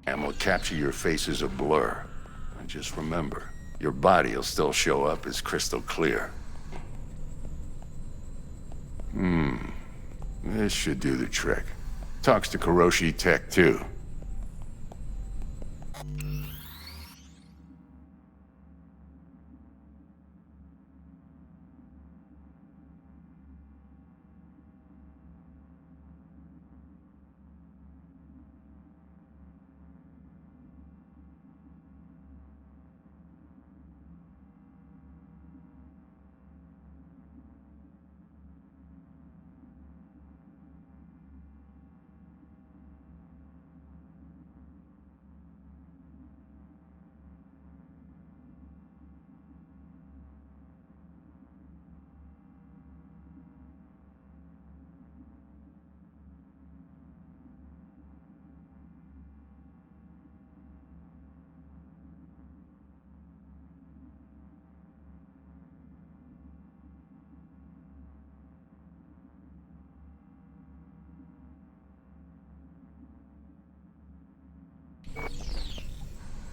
[SPEAKER 3] And will capture your face as a blur. And just remember, your body will still show up as crystal clear. This should do the trick. Talks to Kuroshi Tech, too.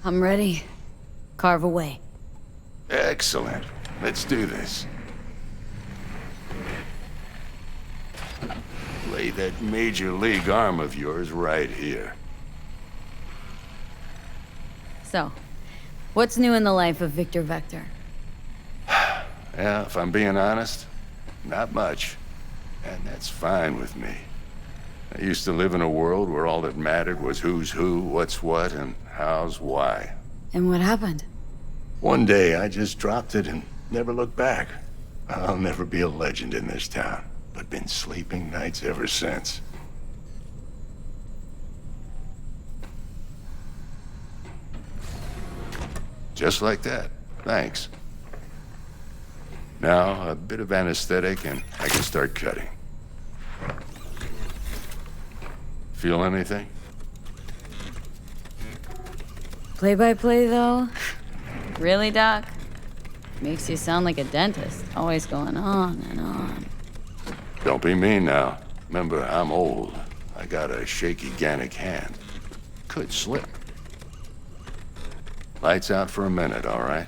[SPEAKER 4] I'm ready. Carve away.
[SPEAKER 3] Excellent. Let's do this. Lay that major league arm of yours right here.
[SPEAKER 4] So, what's new in the life of Victor Vector?
[SPEAKER 3] Yeah, if I'm being honest, not much. And that's fine with me. I used to live in a world where all that mattered was who's who, what's what, and how's why.
[SPEAKER 4] And what happened?
[SPEAKER 3] One day, I just dropped it and never looked back. I'll never be a legend in this town, but been sleeping nights ever since. Just like that. Thanks. Now, a bit of anesthetic and I can start cutting. Feel anything?
[SPEAKER 4] Play-by-play, though? Really, Doc? Makes you sound like a dentist, always going on and on.
[SPEAKER 3] Don't be mean now. Remember, I'm old. I got a shaky Gannic hand. Could slip. Lights out for a minute, all right?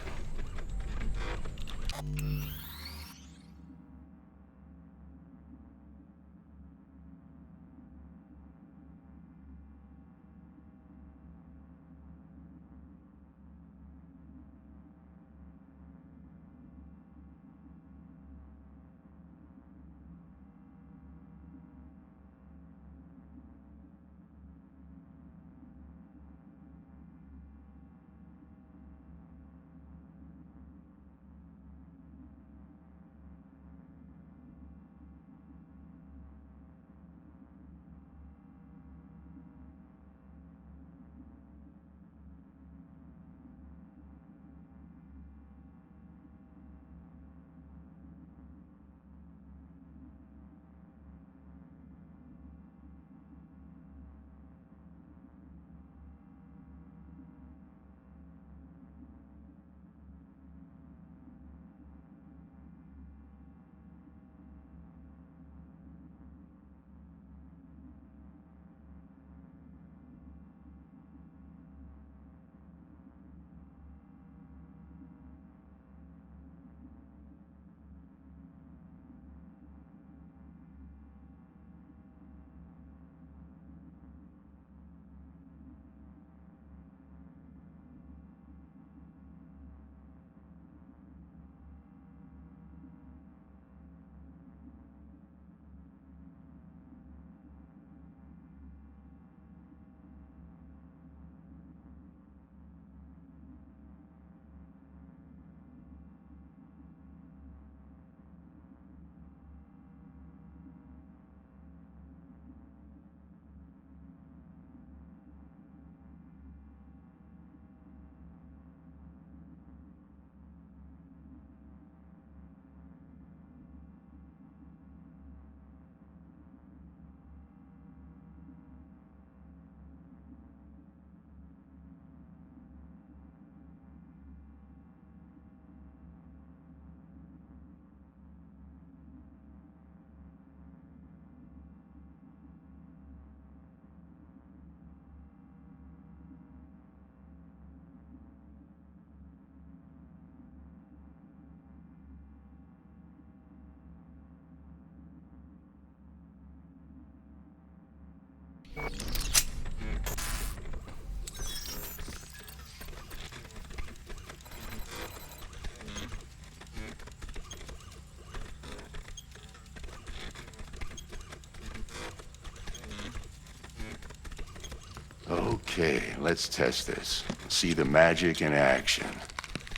[SPEAKER 3] Okay, let's test this. See the magic in action.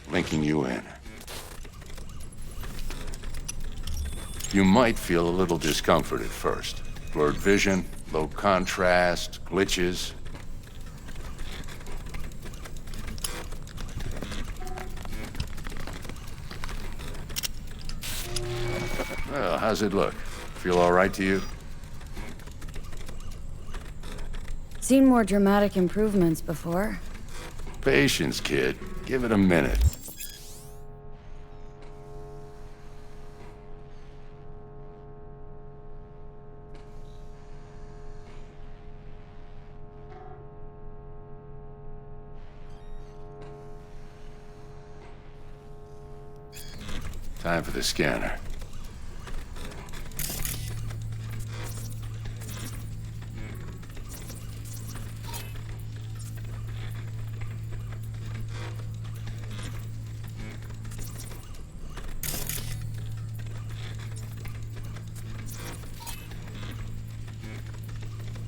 [SPEAKER 3] Linking you in. You might feel a little discomfort at first. Blurred vision, low contrast, glitches. Well, how's it look? Feel all right to you?
[SPEAKER 4] Seen more dramatic improvements before.
[SPEAKER 3] Patience, kid. Give it a minute. Time for the scanner.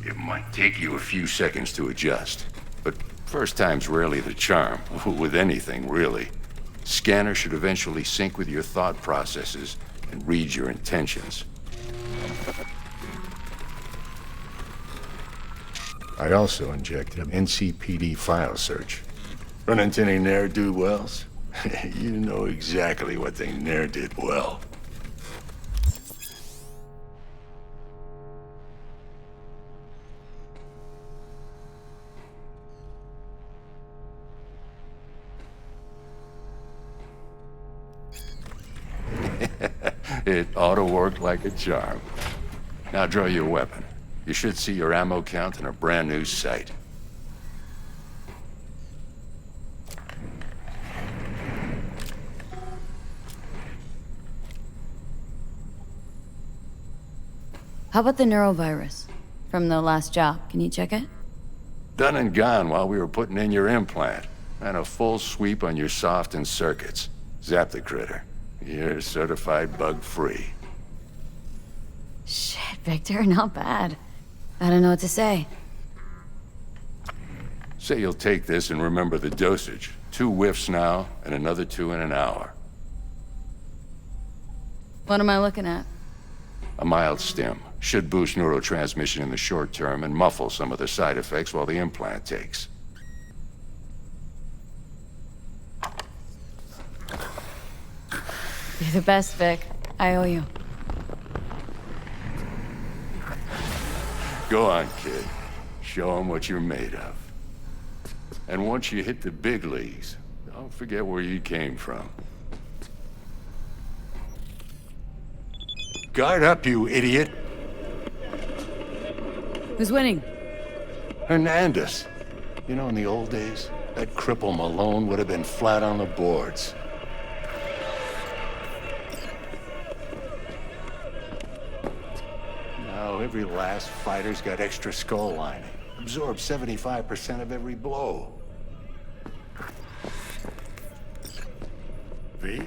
[SPEAKER 3] It might take you a few seconds to adjust, but first time's rarely the charm, with anything, really. Scanner should eventually sync with your thought processes and read your intentions. I also injected an NCPD file search. Run into any ne'er-do-wells? You know exactly what they ne'er did well. It auto-worked like a charm. Now draw your weapon. You should see your ammo count in a brand new sight.
[SPEAKER 4] How about the neurovirus? From the last job, can you check it?
[SPEAKER 3] Done and gone while we were putting in your implant. And a full sweep on your soft and circuits. Zap the critter. You're certified bug-free.
[SPEAKER 4] Shit, Victor, not bad. I don't know what to say.
[SPEAKER 3] Say you'll take this and remember the dosage. 2 whiffs now, and another 2 in an hour.
[SPEAKER 4] What am I looking at?
[SPEAKER 3] A mild stim. Should boost neurotransmission in the short term and muffle some of the side effects while the implant takes.
[SPEAKER 4] You're the best, Vic. I owe you.
[SPEAKER 3] Go on, kid. Show them what you're made of. And once you hit the big leagues, don't forget where you came from. Guard up, you idiot!
[SPEAKER 4] Who's winning?
[SPEAKER 3] Hernandez. You know, in the old days, that cripple Malone would have been flat on the boards. Now every last fighter's got extra skull lining. Absorbs 75% of every blow. V?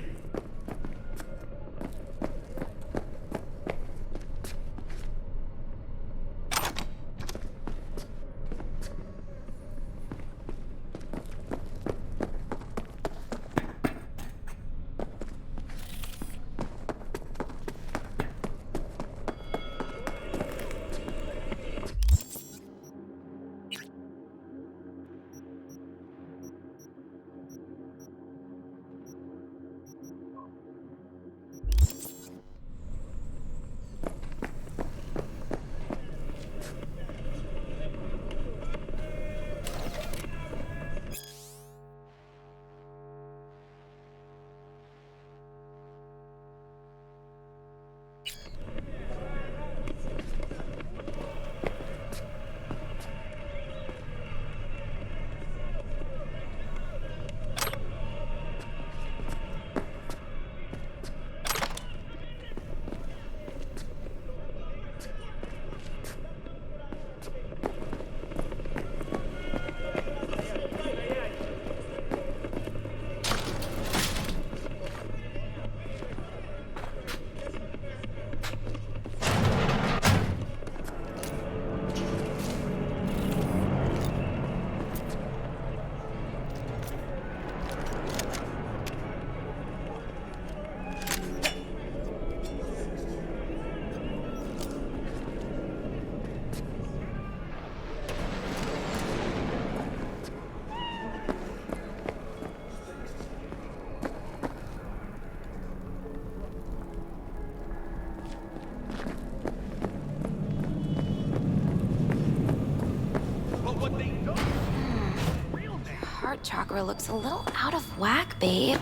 [SPEAKER 21] chakra looks a little out of whack, babe.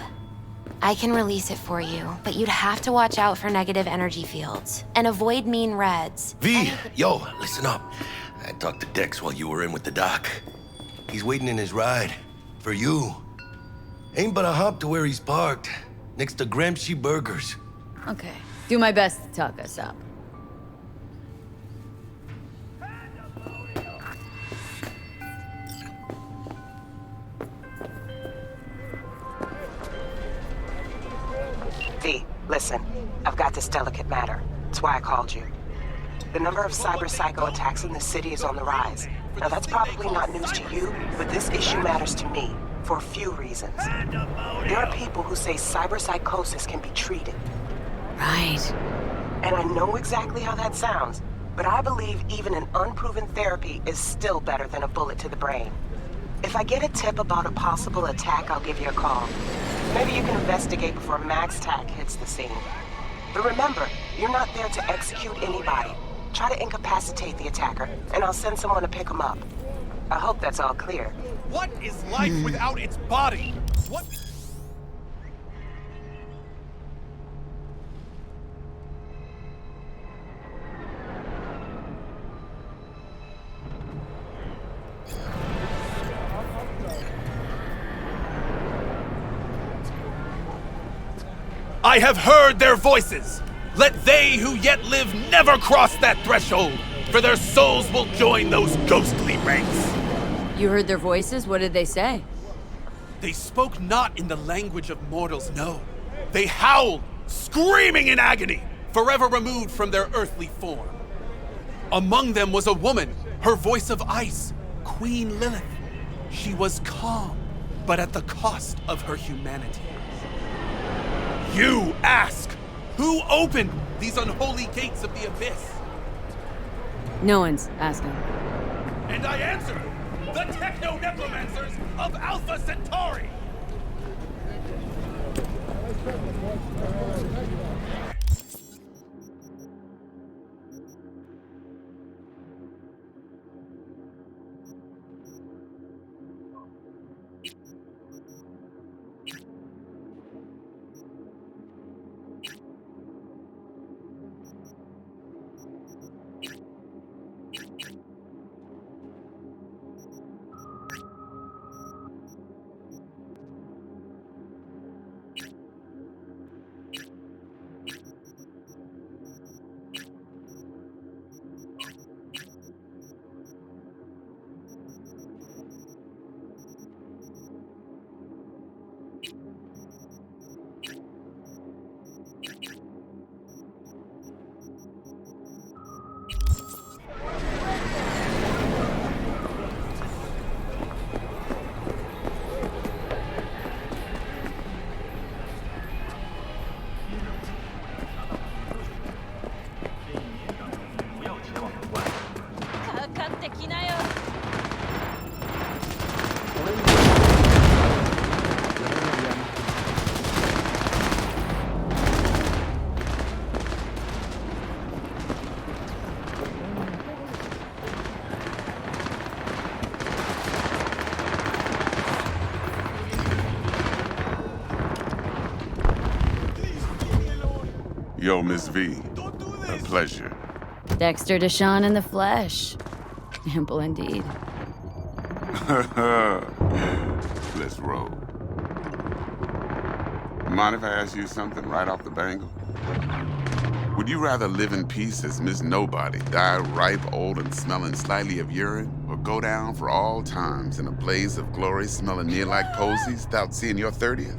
[SPEAKER 21] I can release it for you, but you'd have to watch out for negative energy fields and avoid mean reds.
[SPEAKER 3] V, yo, listen up. I talked to Dex while you were in with the doc. He's waiting in his ride. For you. Ain't but a hop to where he's parked. Next to Gramsci Burgers.
[SPEAKER 4] Okay. Do my best to talk us up.
[SPEAKER 12] V, listen. I've got this delicate matter. That's why I called you. The number of cyber psycho attacks in the city is on the rise. Now that's probably not news to you, but this issue matters to me for a few reasons. There are people who say cyberpsychosis can be treated.
[SPEAKER 21] Right.
[SPEAKER 12] And I know exactly how that sounds, but I believe even an unproven therapy is still better than a bullet to the brain. If I get a tip about a possible attack, I'll give you a call. Maybe you can investigate before Max Tack hits the scene. But remember, you're not there to execute anybody. Try to incapacitate the attacker, and I'll send someone to pick him up. I hope that's all clear.
[SPEAKER 15] What is life without its body? What? I have heard their voices. Let they who yet live never cross that threshold, for their souls will join those ghostly ranks.
[SPEAKER 4] You heard their voices? What did they say?
[SPEAKER 15] They spoke not in the language of mortals, no. They howled, screaming in agony, forever removed from their earthly form. Among them was a woman, her voice of ice, Queen Lilith. She was calm, but at the cost of her humanity. You ask, who opened these unholy gates of the abyss?
[SPEAKER 4] No one's asking.
[SPEAKER 15] And I answer, the techno-necromancers of Alpha Centauri!
[SPEAKER 6] Yo, Miss V. A pleasure.
[SPEAKER 4] Dexter Deshawn in the flesh. Ample indeed.
[SPEAKER 6] Let's roll. Mind if I ask you something right off the bangle? Would you rather live in peace as Miss Nobody, die ripe, old, and smelling slightly of urine, or go down for all times in a blaze of glory smelling near like posies without seeing your 30th?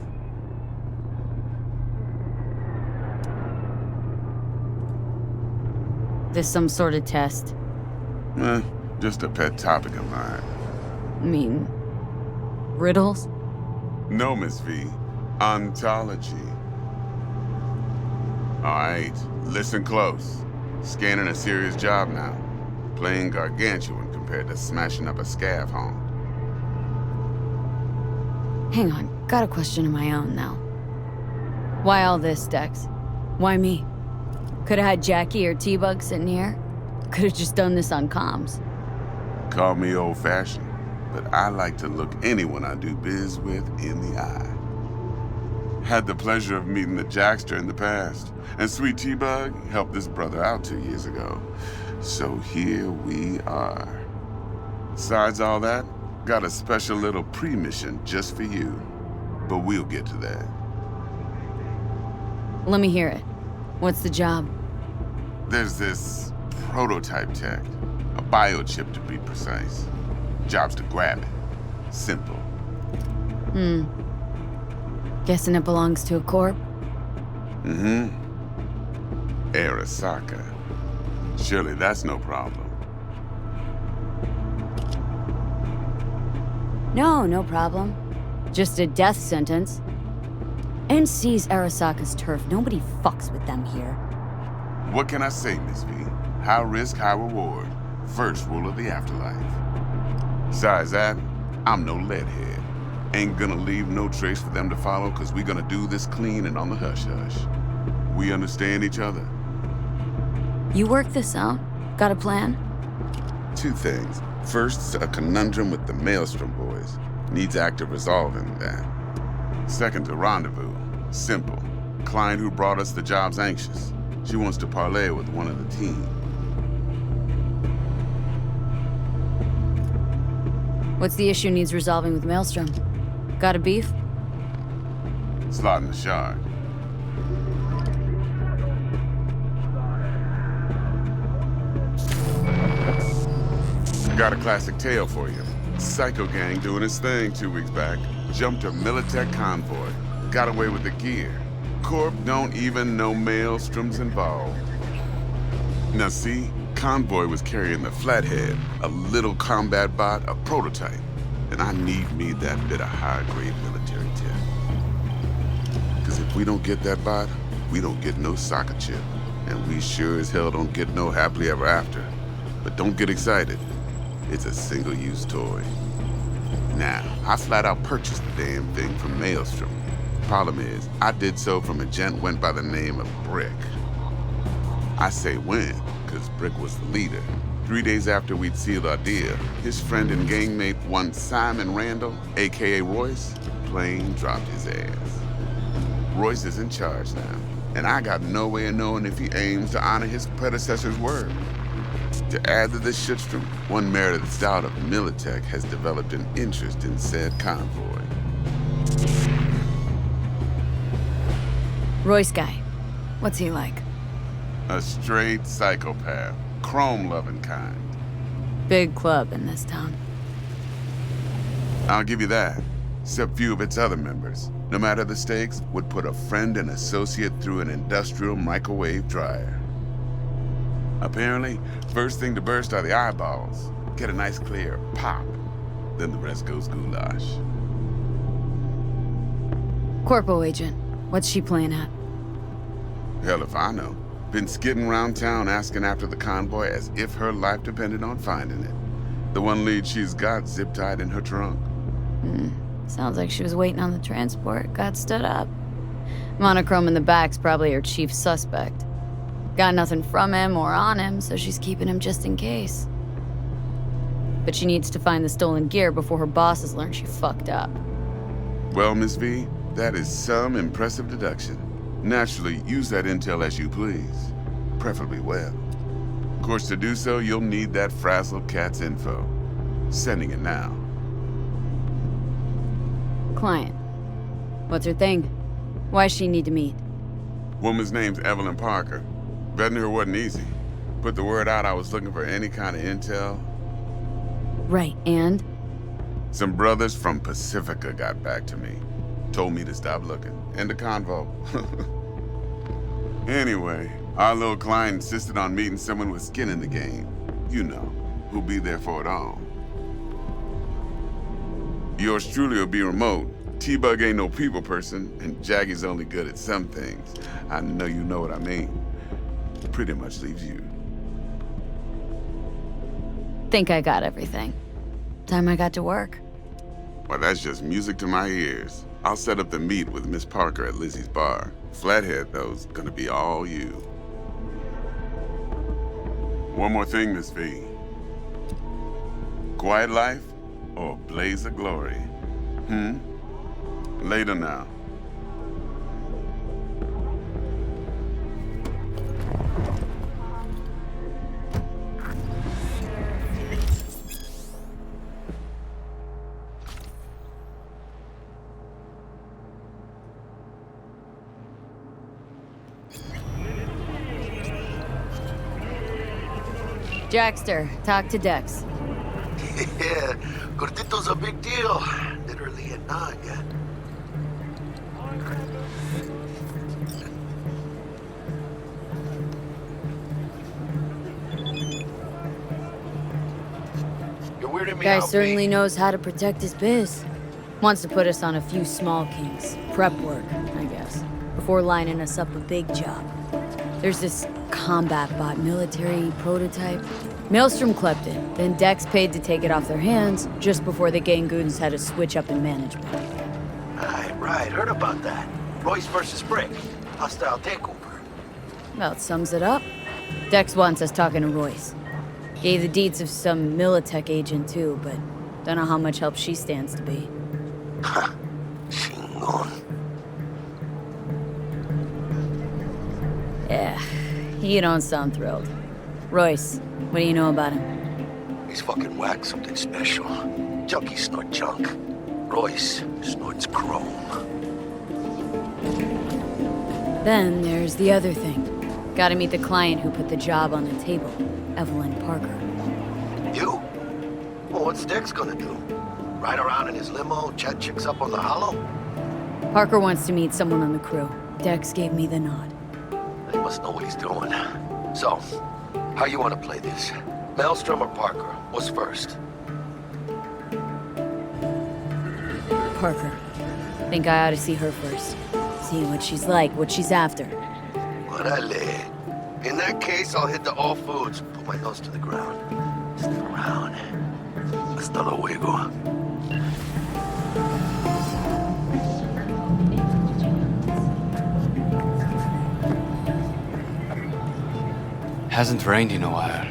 [SPEAKER 4] This some sort of test?
[SPEAKER 6] Just a pet topic of mine.
[SPEAKER 4] I mean, riddles?
[SPEAKER 6] No, Miss V. Ontology. All right, listen close. Scanning a serious job now. Playing gargantuan compared to smashing up a scav home.
[SPEAKER 4] Hang on, got a question of my own now. Why all this, Dex? Why me? Could've had Jackie or T-Bug sitting here. Could've just done this on comms.
[SPEAKER 6] Call me old-fashioned,
[SPEAKER 10] but I like to look anyone I do biz with in the eye. Had the pleasure of meeting the Jackster in the past, and Sweet T-Bug helped this brother out 2 years ago. So here we are. Besides all that, got a special little pre-mission just for you. But we'll get to that.
[SPEAKER 4] Let me hear it. What's the job?
[SPEAKER 10] There's this prototype tech, a biochip to be precise. Job's to grab it. Simple.
[SPEAKER 4] Guessing it belongs to a corp?
[SPEAKER 10] Mm-hmm. Arasaka. Surely that's no problem.
[SPEAKER 4] No problem. Just a death sentence. NC's Arasaka's turf. Nobody fucks with them here.
[SPEAKER 10] What can I say, Miss V? High risk, high reward. First rule of the afterlife. Besides that, I'm no leadhead. Ain't gonna leave no trace for them to follow, cause we gonna do this clean and on the hush-hush. We understand each other.
[SPEAKER 4] You work this out? Got a plan?
[SPEAKER 10] 2 things. First, a conundrum with the Maelstrom boys. Needs active resolving that. Second, a rendezvous. Simple. Client who brought us the job's anxious. She wants to parlay with one of the team.
[SPEAKER 4] What's the issue needs resolving with Maelstrom? Got a beef?
[SPEAKER 10] Slotting the shard. Got a classic tale for you. Psycho gang doing his thing 2 weeks back. Jumped a Militech convoy. Got away with the gear. Corp don't even know Maelstrom's involved. Now see, convoy was carrying the Flathead, a little combat bot, a prototype. And I need me that bit of high-grade military tech. Cause if we don't get that bot, we don't get no soccer chip. And we sure as hell don't get no happily ever after. But don't get excited. It's a single-use toy. Now, I flat out purchased the damn thing from Maelstrom. Problem is, I did so from a gent went by the name of Brick. I say when, cause Brick was the leader. 3 days after we'd sealed our deal, his friend and gangmate, one Simon Randall, aka Royce, plain dropped his ass. Royce is in charge now, and I got no way of knowing if he aims to honor his predecessor's word. To add to this shitstorm, one Meredith Stout of Militech has developed an interest in said convoy.
[SPEAKER 4] Royce guy. What's he like?
[SPEAKER 10] A straight psychopath. Chrome-loving kind.
[SPEAKER 4] Big club in this town.
[SPEAKER 10] I'll give you that. Except few of its other members, no matter the stakes, would put a friend and associate through an industrial microwave dryer. Apparently, first thing to burst are the eyeballs. Get a nice clear pop. Then the rest goes goulash.
[SPEAKER 4] Corpo agent. What's she playing at?
[SPEAKER 10] Hell if I know. Been skidding around town asking after the convoy as if her life depended on finding it. The one lead she's got zip-tied in her trunk.
[SPEAKER 4] Sounds like she was waiting on the transport, got stood up. Monochrome in the back's probably her chief suspect. Got nothing from him or on him, so she's keeping him just in case. But she needs to find the stolen gear before her bosses learn she fucked up.
[SPEAKER 10] Well, Miss V, that is some impressive deduction. Naturally, use that intel as you please. Preferably well. Of course, to do so, you'll need that frazzled cat's info. Sending it now.
[SPEAKER 4] Client. What's her thing? Why's she need to meet?
[SPEAKER 10] Woman's name's Evelyn Parker. Vetting her wasn't easy. Put the word out I was looking for any kind of intel.
[SPEAKER 4] Right, and?
[SPEAKER 10] Some brothers from Pacifica got back to me. Told me to stop looking. End of convo. Anyway, our little client insisted on meeting someone with skin in the game. You know, who'll be there for it all. Yours truly will be remote. T-Bug ain't no people person, and Jaggy's only good at some things. I know you know what I mean. Pretty much leaves you.
[SPEAKER 4] Think I got everything. Time I got to work.
[SPEAKER 10] Well, that's just music to my ears. I'll set up the meet with Miss Parker at Lizzie's bar. Flathead, though's gonna be all you. One more thing, Miss V. Quiet life, or blaze of glory? Later now.
[SPEAKER 4] Jackster, talk to Dex.
[SPEAKER 3] Yeah, Cortito's a big deal. Literally a nug. You're weirding me
[SPEAKER 4] Guy
[SPEAKER 3] out,
[SPEAKER 4] certainly knows how to protect his biz. Wants to put us on a few small kinks. Prep work, I guess. Before lining us up a big job. There's this combat bot military prototype. Maelstrom clept it, then Dex paid to take it off their hands just before the Gangoons had a switch up in management.
[SPEAKER 3] Right, heard about that. Royce versus Brick. Hostile takeover.
[SPEAKER 4] About sums it up. Dex wants us talking to Royce. Gave the deeds of some Militech agent too, but don't know how much help she stands to be. Yeah, you don't sound thrilled. Royce, what do you know about him?
[SPEAKER 3] He's fucking whack, something special. Junkies snort junk. Royce snorts chrome.
[SPEAKER 4] Then there's the other thing. Gotta meet the client who put the job on the table, Evelyn Parker.
[SPEAKER 3] You? Well, what's Dex gonna do? Ride around in his limo, chat chicks up on the hollow?
[SPEAKER 4] Parker wants to meet someone on the crew. Dex gave me the nod.
[SPEAKER 3] He must know what he's doing. So, how you want to play this? Maelstrom or Parker? What's first?
[SPEAKER 4] Parker. Think I ought to see her first. See what she's like, what she's after.
[SPEAKER 3] Orale. In that case, I'll hit the all foods. Put my nose to the ground. Sniff around. Hasta luego.
[SPEAKER 13] Hasn't rained in a while.